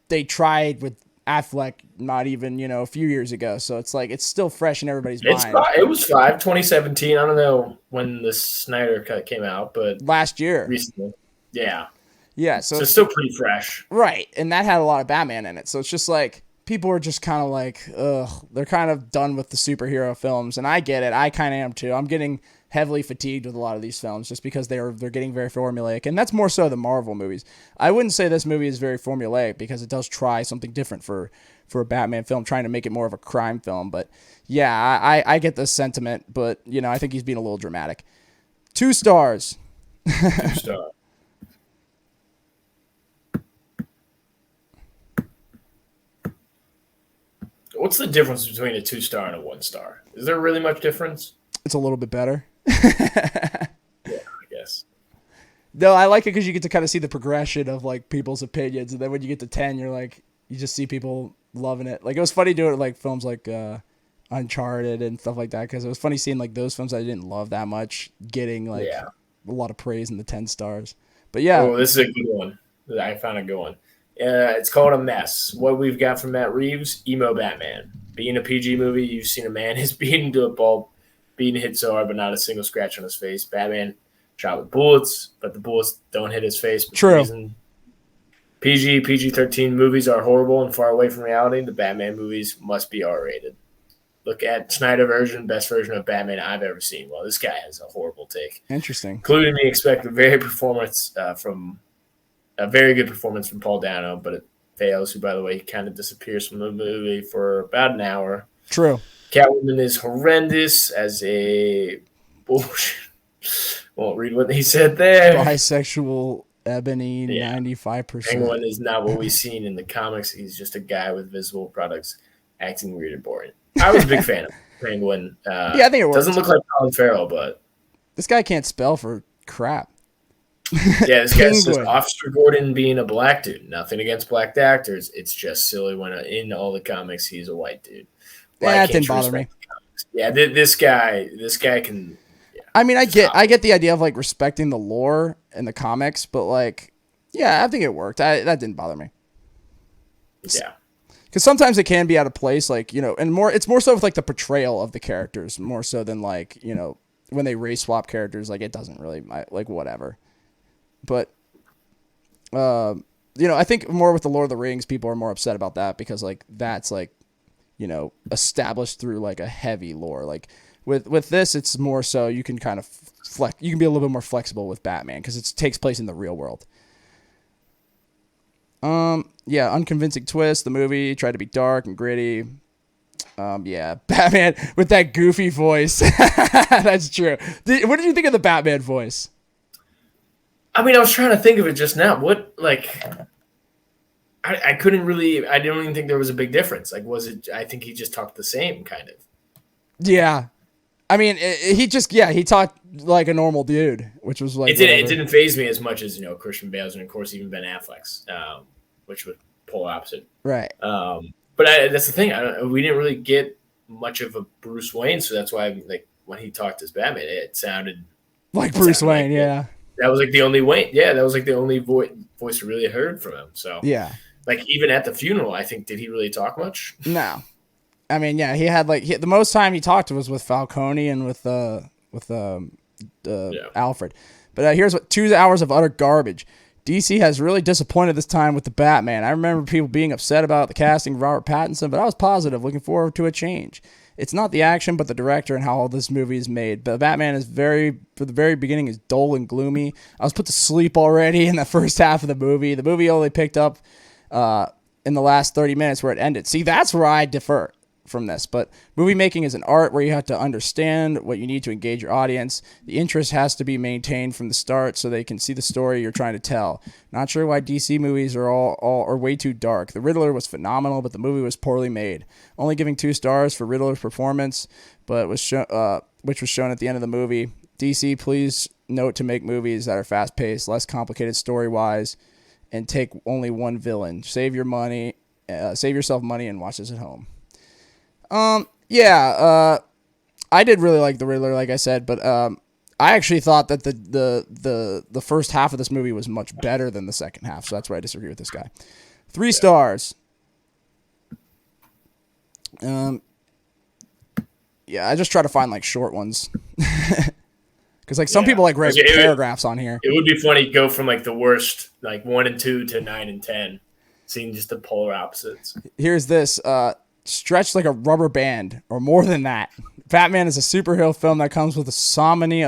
they tried with Affleck not even a few years ago, so it's like it's still fresh in everybody's mind. It was 2017. I don't know when the Snyder Cut came out, but last year, recently, yeah. Yeah, so it's still pretty fresh. Right, and that had a lot of Batman in it. So it's just like people are just kind of like, ugh, they're kind of done with the superhero films, and I get it. I kind of am too. I'm getting heavily fatigued with a lot of these films just because they're getting very formulaic, and that's more so the Marvel movies. I wouldn't say this movie is very formulaic because it does try something different for a Batman film, trying to make it more of a crime film. But yeah, I get the sentiment, but I think he's being a little dramatic. 2 stars. 2 stars. What's the difference between a 2 star and a 1 star? Is there really much difference? It's a little bit better. Yeah, I guess. No, I like it because you get to kind of see the progression of like people's opinions, and then when you get to 10, you're like, you just see people loving it. Like it was funny doing it like films like Uncharted and stuff like that, because it was funny seeing like those films I didn't love that much getting like a lot of praise in the 10 stars. But yeah, Oh, this is a good one. I found a good one. It's called A Mess. What we've got from Matt Reeves, emo Batman. Being a PG movie, you've seen a man is beaten to a pulp, being hit so hard, but not a single scratch on his face. Batman shot with bullets, but the bullets don't hit his face. True. PG-13 movies are horrible and far away from reality. The Batman movies must be R-rated. Look at Snyder version, best version of Batman I've ever seen. Well, this guy has a horrible take. Interesting. Including me expect a very good performance from Paul Dano, but it fails. Who, by the way, kind of disappears from the movie for about an hour. True. Catwoman is horrendous as a bullshit. Won't read what he said there. Bisexual Ebony, 95%. Penguin is not what we've seen in the comics. He's just a guy with visible products acting weird and boring. I was a big fan of Penguin. I think it works. Doesn't look like Colin Farrell, but this guy can't spell for crap. Yeah, this guy's just Officer Gordon being a black dude. Nothing against black actors. It's just silly when in all the comics he's a white dude. That didn't bother me. Yeah, this guy can. Yeah, I mean, I get the idea of like respecting the lore in the comics, but like, yeah, I think it worked. That didn't bother me. Yeah. Because sometimes it can be out of place, like, you know, and it's more so with like the portrayal of the characters, more so than like, you know, when they race swap characters, like it doesn't really like whatever. But, you know, I think more with the Lord of the Rings, people are more upset about that because like that's like, you know, established through like a heavy lore. Like with this, it's more so you can kind of you can be a little bit more flexible with Batman because it takes place in the real world. Yeah, unconvincing twist. The movie tried to be dark and gritty. Yeah, Batman with that goofy voice. That's true. What did you think of the Batman voice? I mean, I was trying to think of it just now. What, like, I couldn't really, I don't even think there was a big difference. Like, was it, I think he just talked the same, kind of. Yeah. I mean, he talked like a normal dude, which was like, it didn't faze me as much as, you know, Christian Bale's and, of course, even Ben Affleck's, which would pull opposite. Right. But that's the thing. We didn't really get much of a Bruce Wayne, so that's why, like, when he talked as Batman, it sounded like Bruce Wayne, like yeah. That was like the only Wayne. Yeah, that was like the only voice we really heard from him. So yeah, like even at the funeral, I think did he really talk much? No, I mean he had like the most time he talked was with Falcone and with Alfred. But here's 2 hours of utter garbage. DC has really disappointed this time with the Batman. I remember people being upset about the casting of Robert Pattinson, but I was positive, looking forward to a change. It's not the action, but the director and how all this movie is made. But Batman is for the very beginning, is dull and gloomy. I was put to sleep already in the first half of the movie. The movie only picked up in the last 30 minutes where it ended. See, that's where I differ from this. But movie making is an art where you have to understand what you need to engage your audience. The interest has to be maintained from the start so they can see the story you're trying to tell. Not sure why DC movies are way too dark. The Riddler was phenomenal, but the movie was poorly made. Only giving 2 stars for Riddler's performance, but which was shown at the end of the movie. DC, please note to make movies that are fast-paced, less complicated story-wise, and take only one villain. Save yourself money and watch this at home. I did really like the Riddler, like I said, but I actually thought that the first half of this movie was much better than the second half, so that's why I disagree with this guy. 3 stars. I just try to find like short ones. Because like some people like write paragraphs on here. It would be funny to go from like the worst, like 1 and 2 to 9 and 10, seeing just the polar opposites. Here's this. Stretched like a rubber band, or more than that. Batman is a superhero film that comes with so many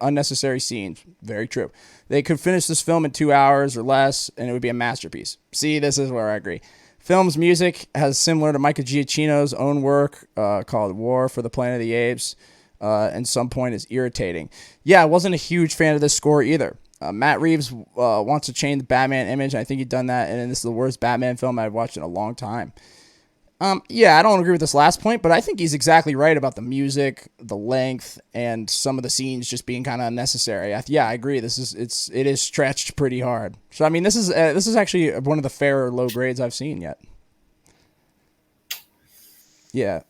unnecessary scenes. Very true. They could finish this film in 2 hours or less, and it would be a masterpiece. See, this is where I agree. Film's music has similar to Michael Giacchino's own work called War for the Planet of the Apes, and some point is irritating. Yeah, I wasn't a huge fan of this score either. Matt Reeves wants to change the Batman image. I think he's done that, and this is the worst Batman film I've watched in a long time. Yeah, I don't agree with this last point, but I think he's exactly right about the music, the length, and some of the scenes just being kind of unnecessary. I agree. It is stretched pretty hard. So I mean, this is actually one of the fairer low grades I've seen yet. Yeah.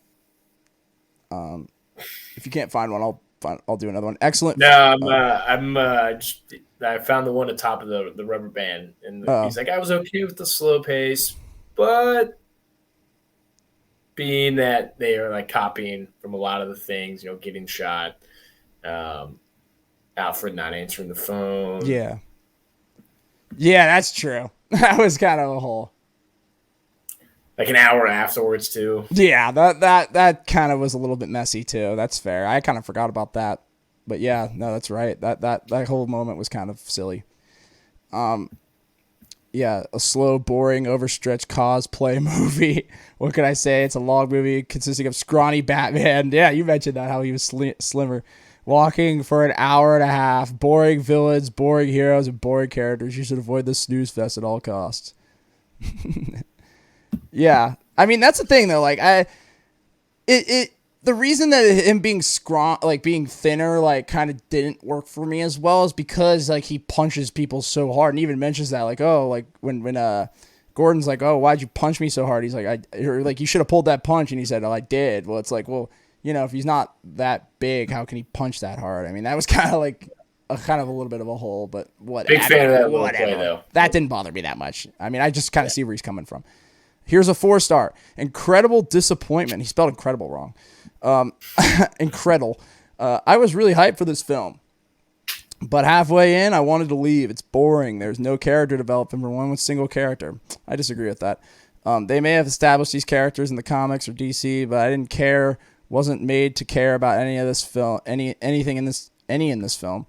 If you can't find one, I'll do another one. Excellent. No, I found the one at the top of the rubber band, and he's like, I was okay with the slow pace, but being that they are like copying from a lot of the things, getting shot, Alfred not answering the phone. Yeah, that's true. That was kind of a hole. Like an hour afterwards too. Yeah, that kind of was a little bit messy too. That's fair. I kind of forgot about that, but yeah, no, that's right. That whole moment was kind of silly. Yeah, a slow, boring, overstretched cosplay movie. What can I say? It's a long movie consisting of scrawny Batman. Yeah, you mentioned that, how he was slimmer. Walking for an hour and a half. Boring villains, boring heroes, and boring characters. You should avoid the snooze fest at all costs. Yeah. I mean, that's the thing, though. Like, the reason that him being being thinner, like, kind of didn't work for me as well is because, like, he punches people so hard, and even mentions that, like, oh, like, when Gordon's like, oh, why'd you punch me so hard? He's like, you should have pulled that punch, and he said, oh, I did. Well, it's like, well, if he's not that big, how can he punch that hard? I mean, that was kind of like a little bit of a hole, but whatever. Big fan of that little play, though. That didn't bother me that much. I mean, I just kind of see where he's coming from. Here's a 4-star. Incredible disappointment. He spelled incredible wrong. Incredible. I was really hyped for this film, but halfway in, I wanted to leave. It's boring. There's no character development for one single character. I disagree with that. They may have established these characters in the comics or DC, but I didn't care. Wasn't made to care about any of this film, anything in this film.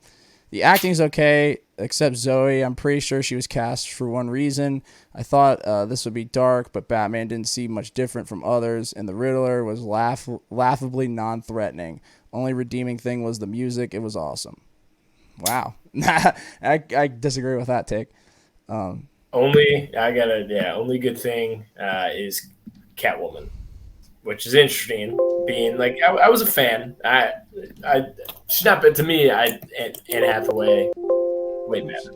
The acting's okay, except Zoe. I'm pretty sure she was cast for one reason. I thought this would be dark, but Batman didn't seem much different from others, and the Riddler was laughably non-threatening. Only redeeming thing was the music. It was awesome. Wow. I disagree with that take. Only good thing is Catwoman, which is interesting. Being like, I was a fan. She's not, but to me, Anne Hathaway way better.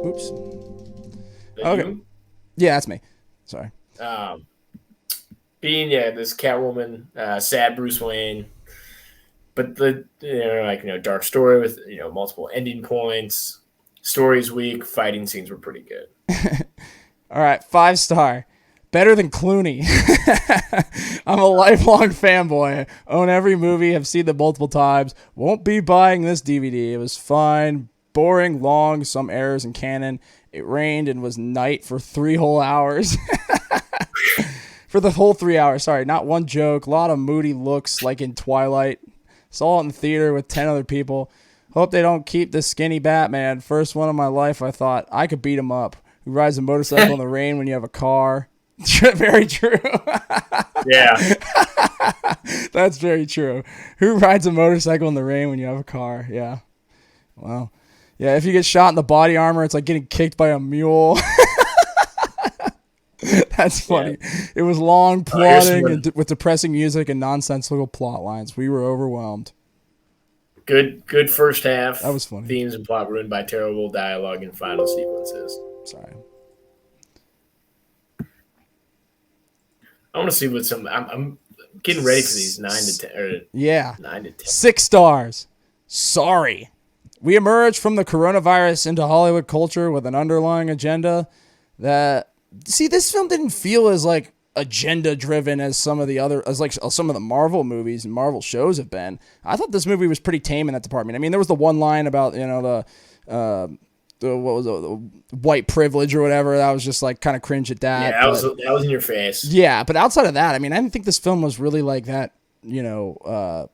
Oops. Okay. You? Yeah, that's me. Sorry. Being this Catwoman, sad Bruce Wayne, but dark story with multiple ending points. Story's weak. Fighting scenes were pretty good. All right, 5-star. Better than Clooney. I'm a lifelong fanboy. Own every movie. Have seen them multiple times. Won't be buying this DVD. It was fine. Boring, long, some errors in canon. It rained and was night for 3 whole hours. For the whole 3 hours, sorry. Not one joke. A lot of moody looks like in Twilight. Saw it in the theater with 10 other people. Hope they don't keep the skinny Batman. First one of my life, I thought I could beat him up. Who rides a motorcycle in the rain when you have a car? Very true. Yeah. That's very true. Who rides a motorcycle in the rain when you have a car? Yeah. Wow. Yeah, if you get shot in the body armor, it's like getting kicked by a mule. That's funny. Yeah. It was long plotting and with depressing music and nonsensical plot lines. We were overwhelmed. Good first half. That was funny. Themes and plot ruined by terrible dialogue and final sequences. Sorry. I want to see what I'm getting ready for these 9 to 10. Or yeah. 9 to 10. 6 stars. Sorry. We emerged from the coronavirus into Hollywood culture with an underlying agenda that... See, this film didn't feel as, like, agenda-driven as some of the Marvel movies and Marvel shows have been. I thought this movie was pretty tame in that department. I mean, there was the one line about, the white privilege or whatever. That was just like kind of cringe at that. Yeah, that was in your face. Yeah, but outside of that, I mean, I didn't think this film was really like that. It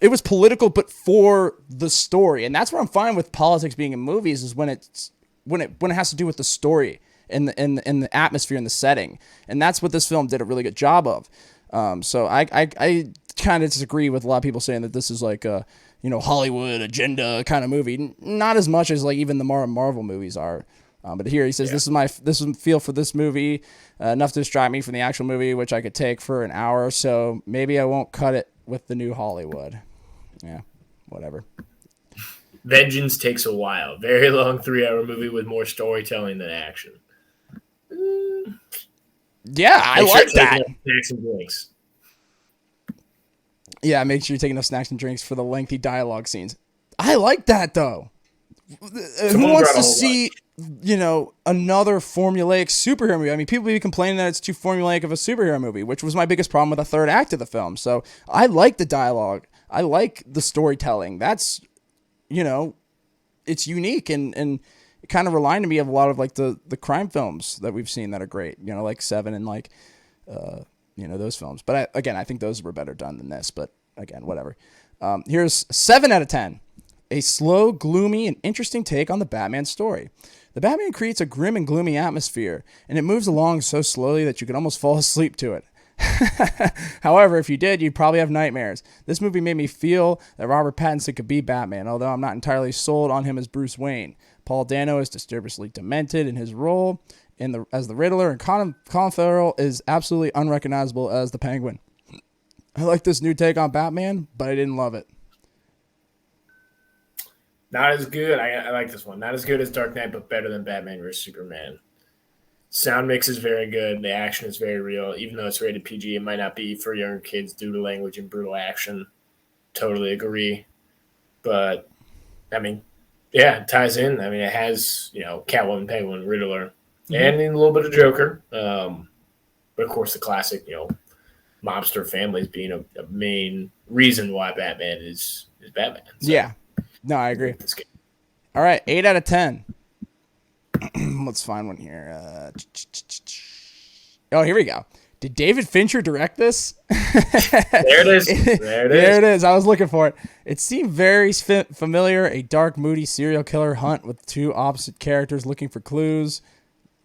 was political, but for the story, and that's where I'm fine with politics being in movies is when it has to do with the story and the atmosphere and the setting, and that's what this film did a really good job of. So I kind of disagree with a lot of people saying that this is like a Hollywood agenda kind of movie. Not as much as like even the Marvel movies are. But here he says, this is feel for this movie, enough to distract me from the actual movie, which I could take for an hour or so. Maybe I won't cut it with the new Hollywood. Yeah, whatever. Vengeance takes a while. Very long 3-hour movie with more storytelling than action. Yeah, I like that. Snacks and drinks. Yeah, make sure you're taking enough snacks and drinks for the lengthy dialogue scenes. I like that, though. Who wants to see, another formulaic superhero movie? I mean, people be complaining that it's too formulaic of a superhero movie, which was my biggest problem with the third act of the film. So I like the dialogue. I like the storytelling. That's, it's unique and it kind of reminded me of a lot of like the crime films that we've seen that are great, like Seven and like, those films. But I think those were better done than this. But again, whatever. Here's 7 out of 10. A slow, gloomy, and interesting take on the Batman story. The Batman creates a grim and gloomy atmosphere, and it moves along so slowly that you could almost fall asleep to it. However, if you did, you'd probably have nightmares. This movie made me feel that Robert Pattinson could be Batman, although I'm not entirely sold on him as Bruce Wayne. Paul Dano is disturbingly demented in his role as the Riddler, and Colin Farrell is absolutely unrecognizable as the Penguin. I like this new take on Batman, but I didn't love it. Not as good. I like this one. Not as good as Dark Knight, but better than Batman vs. Superman. Sound mix is very good. The action is very real. Even though it's rated PG, it might not be for younger kids due to language and brutal action. Totally agree. But, I mean, yeah, it ties in. I mean, it has, Catwoman, Penguin, Riddler, and a little bit of Joker. But, of course, the classic, mobster families being a main reason why Batman is Batman. So. Yeah. No, I agree. All right, 8 out of 10. Let's find one here. Oh, here we go. Did David Fincher direct this? There it is. There it is. I was looking for it. It seemed very familiar. A dark, moody serial killer hunt with two opposite characters looking for clues.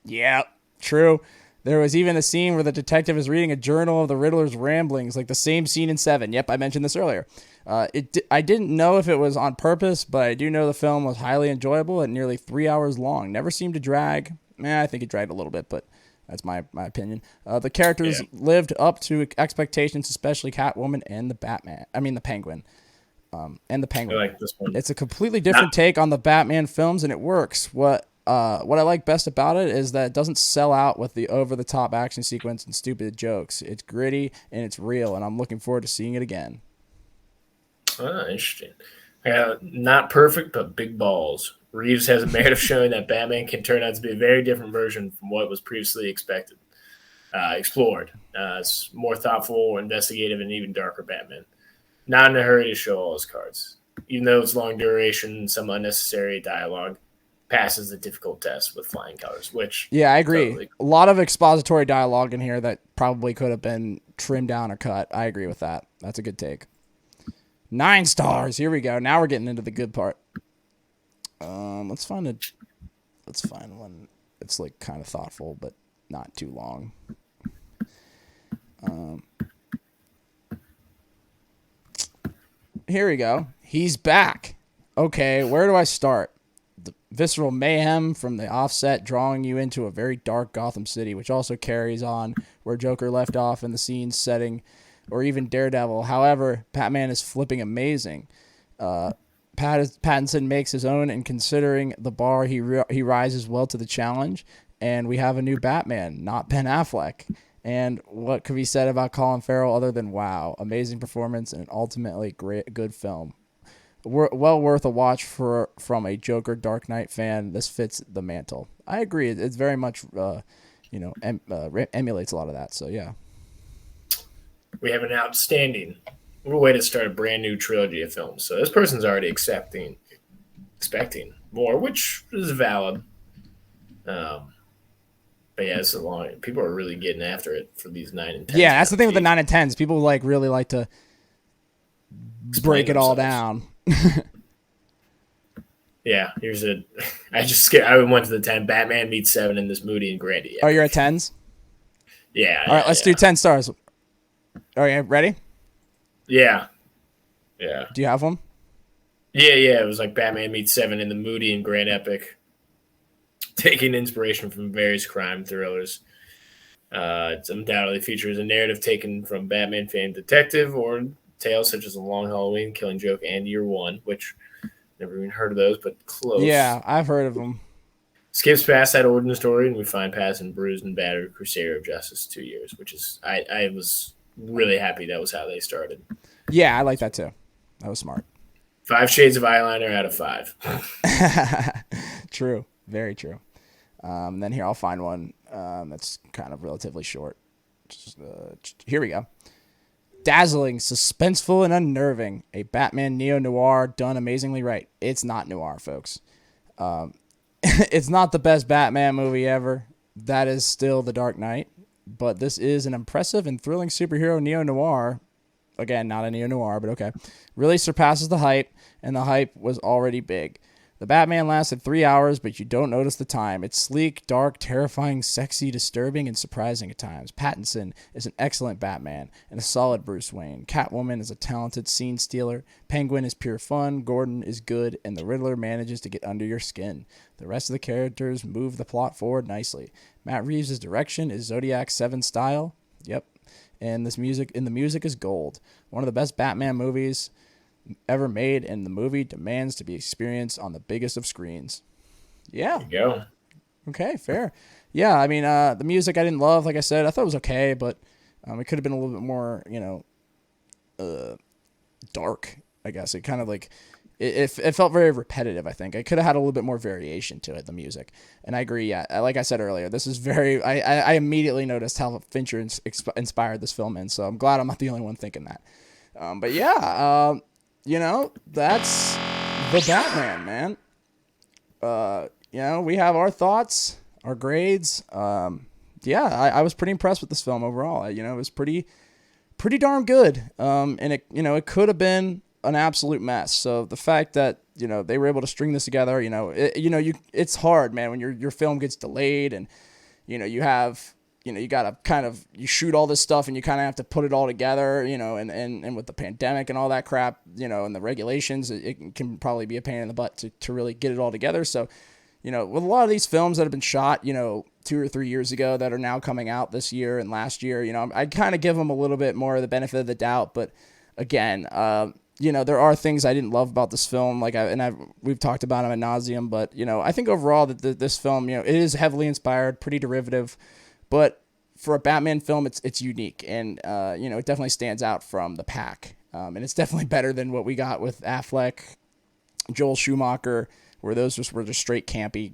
Yeah, true. There was even a scene where the detective is reading a journal of the Riddler's ramblings, like the same scene in Seven. Yep, I mentioned this earlier. I didn't know if it was on purpose, but I do know the film was highly enjoyable and nearly 3 hours long. Never seemed to drag. I think it dragged a little bit, but that's my opinion. The characters lived up to expectations, especially Catwoman and the Penguin. And the Penguin. I like this one. It's a completely different take on the Batman films, and it works. What I like best about it is that it doesn't sell out with the over-the-top action sequence and stupid jokes. It's gritty and it's real, and I'm looking forward to seeing it again. Interesting. Not perfect, but big balls. Reeves has a merit of showing that Batman can turn out to be a very different version from what was previously explored. It's more thoughtful, investigative, and even darker Batman. Not in a hurry to show all his cards. Even though it's long duration, some unnecessary dialogue passes the difficult test with flying colors, which... Yeah, I agree. Totally. A lot of expository dialogue in here that probably could have been trimmed down or cut. I agree with that. That's a good take. 9 stars. Here we go. Now we're getting into the good part. Let's find one that's like kind of thoughtful, but not too long. Here we go. He's back. Okay, where do I start? The visceral mayhem from the offset drawing you into a very dark Gotham City, which also carries on where Joker left off in the scene setting, or even Daredevil. However, Batman is flipping amazing. Pattinson makes his own, and considering the bar, he rises well to the challenge, and we have a new Batman, not Ben Affleck. And what could be said about Colin Farrell other than wow, amazing performance and ultimately good film. Well worth a watch from a Joker Dark Knight fan. This fits the mantle. I agree. It's very much emulates a lot of that. So yeah. We have an outstanding way to start a brand new trilogy of films. So this person's already expecting more, which is valid. But yeah, it's a long. People are really getting after it for these 9 and 10. Yeah, that's the thing with the 9 and 10s. People really like to break it all down. Yeah, I went to the 10. Batman meets 7 in this Moody and Grandy. Oh, you're at 10s? Yeah. All right, let's do 10 stars. All right, ready? Yeah. Do you have one? Yeah. It was like Batman meets 7 in the Moody and Grand epic. taking inspiration from various crime thrillers. It undoubtedly features a narrative taken from Batman famed detective or tales such as The Long Halloween, Killing Joke, and Year One, which never even heard of those, but close. Yeah, I've heard of them. Skips past that origin story, and we find passing bruised and battered Crusader of Justice 2 years, which is I was really happy that was how they started. Yeah, I like that too. That was smart. 5 shades of eyeliner out of 5. True, very true. Then here I'll find one that's kind of relatively short. Here we go. Dazzling, suspenseful, and unnerving. A Batman neo-noir done amazingly right. It's not noir, folks. It's not the best Batman movie ever. That is still The Dark Knight. But this is an impressive and thrilling superhero neo-noir. Again, not a neo-noir, but okay. Really surpasses the hype, and the hype was already big. The Batman lasted 3 hours, but you don't notice the time. It's sleek, dark, terrifying, sexy, disturbing, and surprising at times. Pattinson is an excellent Batman and a solid Bruce Wayne. Catwoman is a talented scene stealer. Penguin is pure fun. Gordon is good, and the Riddler manages to get under your skin. The rest of the characters move the plot forward nicely. Matt Reeves' direction is Zodiac 7 style. Yep. And the music is gold. One of the best Batman movies ever made, and the movie demands to be experienced on the biggest of screens. Yeah. There you go. Okay, fair. Yeah, I mean, the music I didn't love. Like I said, I thought it was okay, but it could have been a little bit more, dark, I guess. It kind of like, it felt very repetitive, I think. I could have had a little bit more variation to it, the music. And I agree, yeah. Like I said earlier, this is very, I immediately noticed how Fincher inspired this film in, so I'm glad I'm not the only one thinking that. But yeah, that's the Batman, man. We have our thoughts, our grades. I was pretty impressed with this film overall. It was pretty darn good. And it could have been an absolute mess. So the fact that, they were able to string this together, it's hard, man, when your film gets delayed and, you have, you got to kind of, you shoot all this stuff and you kind of have to put it all together, and with the pandemic and all that crap, and the regulations, it can probably be a pain in the butt to really get it all together. So, with a lot of these films that have been shot, 2 or 3 years ago that are now coming out this year and last year, I'd kind of give them a little bit more of the benefit of the doubt. But again, there are things I didn't love about this film, we've talked about them ad nauseum, but, I think overall that this film, it is heavily inspired, pretty derivative. But for a Batman film, it's unique, and it definitely stands out from the pack. And it's definitely better than what we got with Affleck, Joel Schumacher, where those were just straight campy,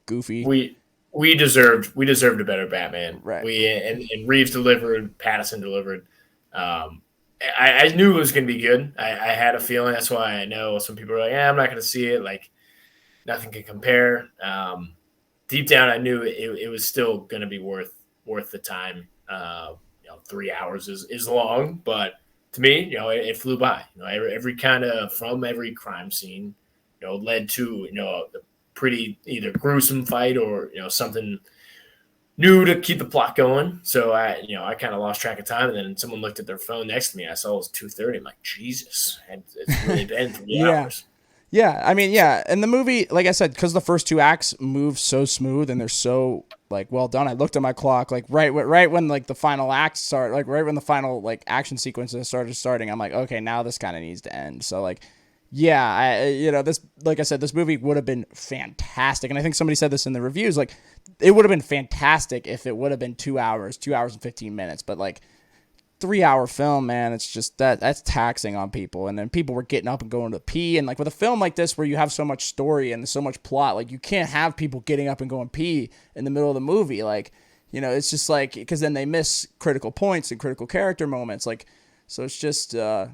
goofy. We deserved a better Batman. Right. And Reeves delivered, Pattinson delivered. I knew it was going to be good. I had a feeling. That's why I know some people are like, I'm not going to see it. Like, nothing can compare. Deep down, I knew it was still going to be worth the time. 3 hours is long, but to me, it flew by. Every kind of, from every crime scene, led to a pretty either gruesome fight or something new to keep the plot going. So I kind of lost track of time, and then someone looked at their phone next to me. I saw it was 2:30. I'm like, Jesus, it's really been 3 hours. Yeah, I mean, yeah, and the movie, like I said, because the first 2 acts move so smooth and they're so well done. I looked at my clock, right when the final acts start, right when the final action sequences starting. I'm like, okay, now this kind of needs to end. So yeah, this, like I said, this movie would have been fantastic, and I think somebody said this in the reviews, it would have been fantastic if it would have been 2 hours and 15 minutes, but 3 hour film, man, it's just that's taxing on people. And then people were getting up and going to pee. And with a film like this, where you have so much story and so much plot, you can't have people getting up and going pee in the middle of the movie. It's just because then they miss critical points and critical character moments. So it's just, I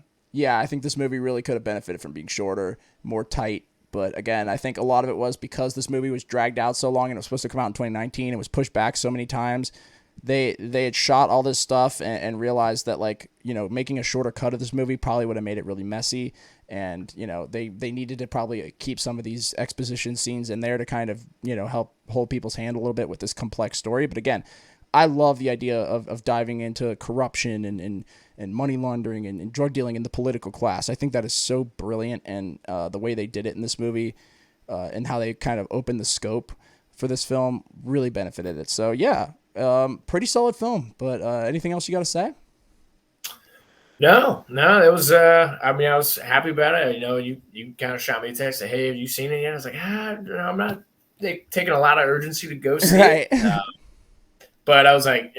think this movie really could have benefited from being shorter, more tight. But again, I think a lot of it was because this movie was dragged out so long and it was supposed to come out in 2019. It was pushed back so many times. They had shot all this stuff and realized that making a shorter cut of this movie probably would have made it really messy, and they needed to probably keep some of these exposition scenes in there to kind of help hold people's hand a little bit with this complex story. But again, I love the idea of diving into corruption and money laundering and drug dealing in the political class. I think that is so brilliant, and the way they did it in this movie and how they kind of opened the scope for this film really benefited it. So yeah, pretty solid film. But anything else you got to say? No, it was. I mean, I was happy about it. You kind of shot me a text, say, "Hey, have you seen it yet?" I was like, I'm not taking a lot of urgency to go see Right. it. But I was like,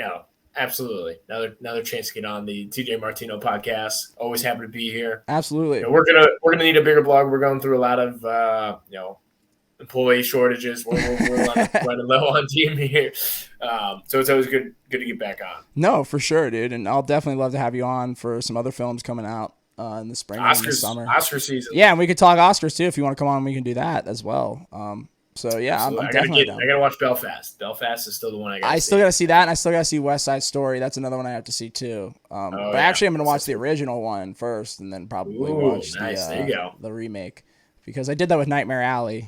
absolutely, another chance to get on the TJ Martino podcast. Always happy to be here. Absolutely. We're gonna need a bigger blog. We're going through a lot of employee shortages. We're running low on team here. So it's always good to get back on. No, for sure, dude. And I'll definitely love to have you on for some other films coming out in the spring and the summer. Oscar season. Yeah, and we could talk Oscars too. If you want to come on, we can do that as well. So yeah, I'm definitely down. I gotta watch Belfast. Belfast is still the one I still gotta see that, and I still gotta see West Side Story. That's another one I have to see too. But actually, I'm gonna watch the original one first, and then probably watch the remake, because I did that with Nightmare Alley.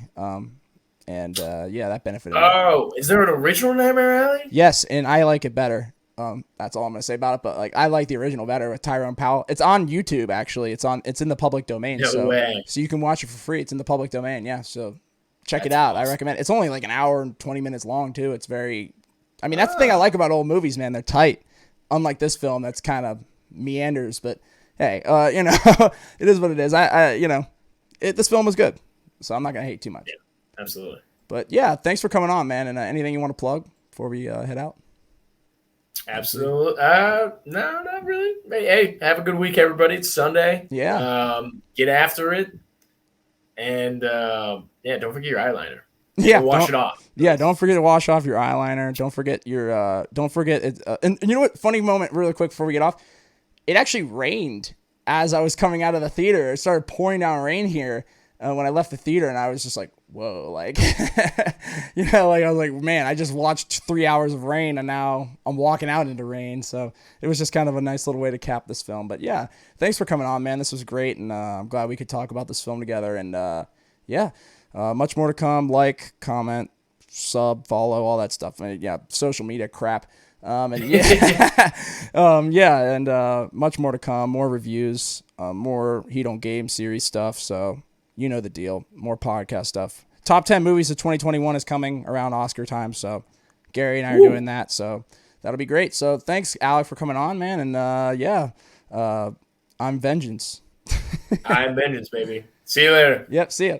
And that benefited. Oh, is there an original Nightmare Alley? Yes, and I like it better. That's all I'm gonna say about it. But like, I like the original better with Tyrone Powell. It's on YouTube actually. It's in the public domain. No way. So you can watch it for free. It's in the public domain. Yeah. So check it out. Awesome. I recommend it. It's only like an hour and 20 minutes long too. It's very. I mean, that's the thing I like about old movies, man. They're tight. Unlike this film, that's kind of meanders. But hey, it is what it is. This film was good, so I'm not gonna hate too much. Yeah. Absolutely. But yeah, thanks for coming on, man. And anything you want to plug before we head out? Absolutely. No, not really. Hey, have a good week, everybody. It's Sunday. Yeah. Get after it. And don't forget your eyeliner. Yeah. Wash it off. Yeah. Don't forget to wash off your eyeliner. Don't forget your. Don't forget it. And you know what? Funny moment, really quick before we get off. It actually rained as I was coming out of the theater. It started pouring down rain here when I left the theater, and I was just like, whoa, like, I was like, man, I just watched 3 hours of rain and now I'm walking out into rain. So it was just kind of a nice little way to cap this film. But yeah, thanks for coming on, man. This was great. And I'm glad we could talk about this film together. And much more to come. Like, comment, sub, follow, all that stuff. Social media crap. Much more to come. More reviews, more Heat on Game series stuff. So you know the deal. More podcast stuff. Top 10 movies of 2021 is coming around Oscar time. So Gary and I are doing that. So that'll be great. So thanks, Alec, for coming on, man. And I'm Vengeance. I'm Vengeance, baby. See you later. Yep. See ya.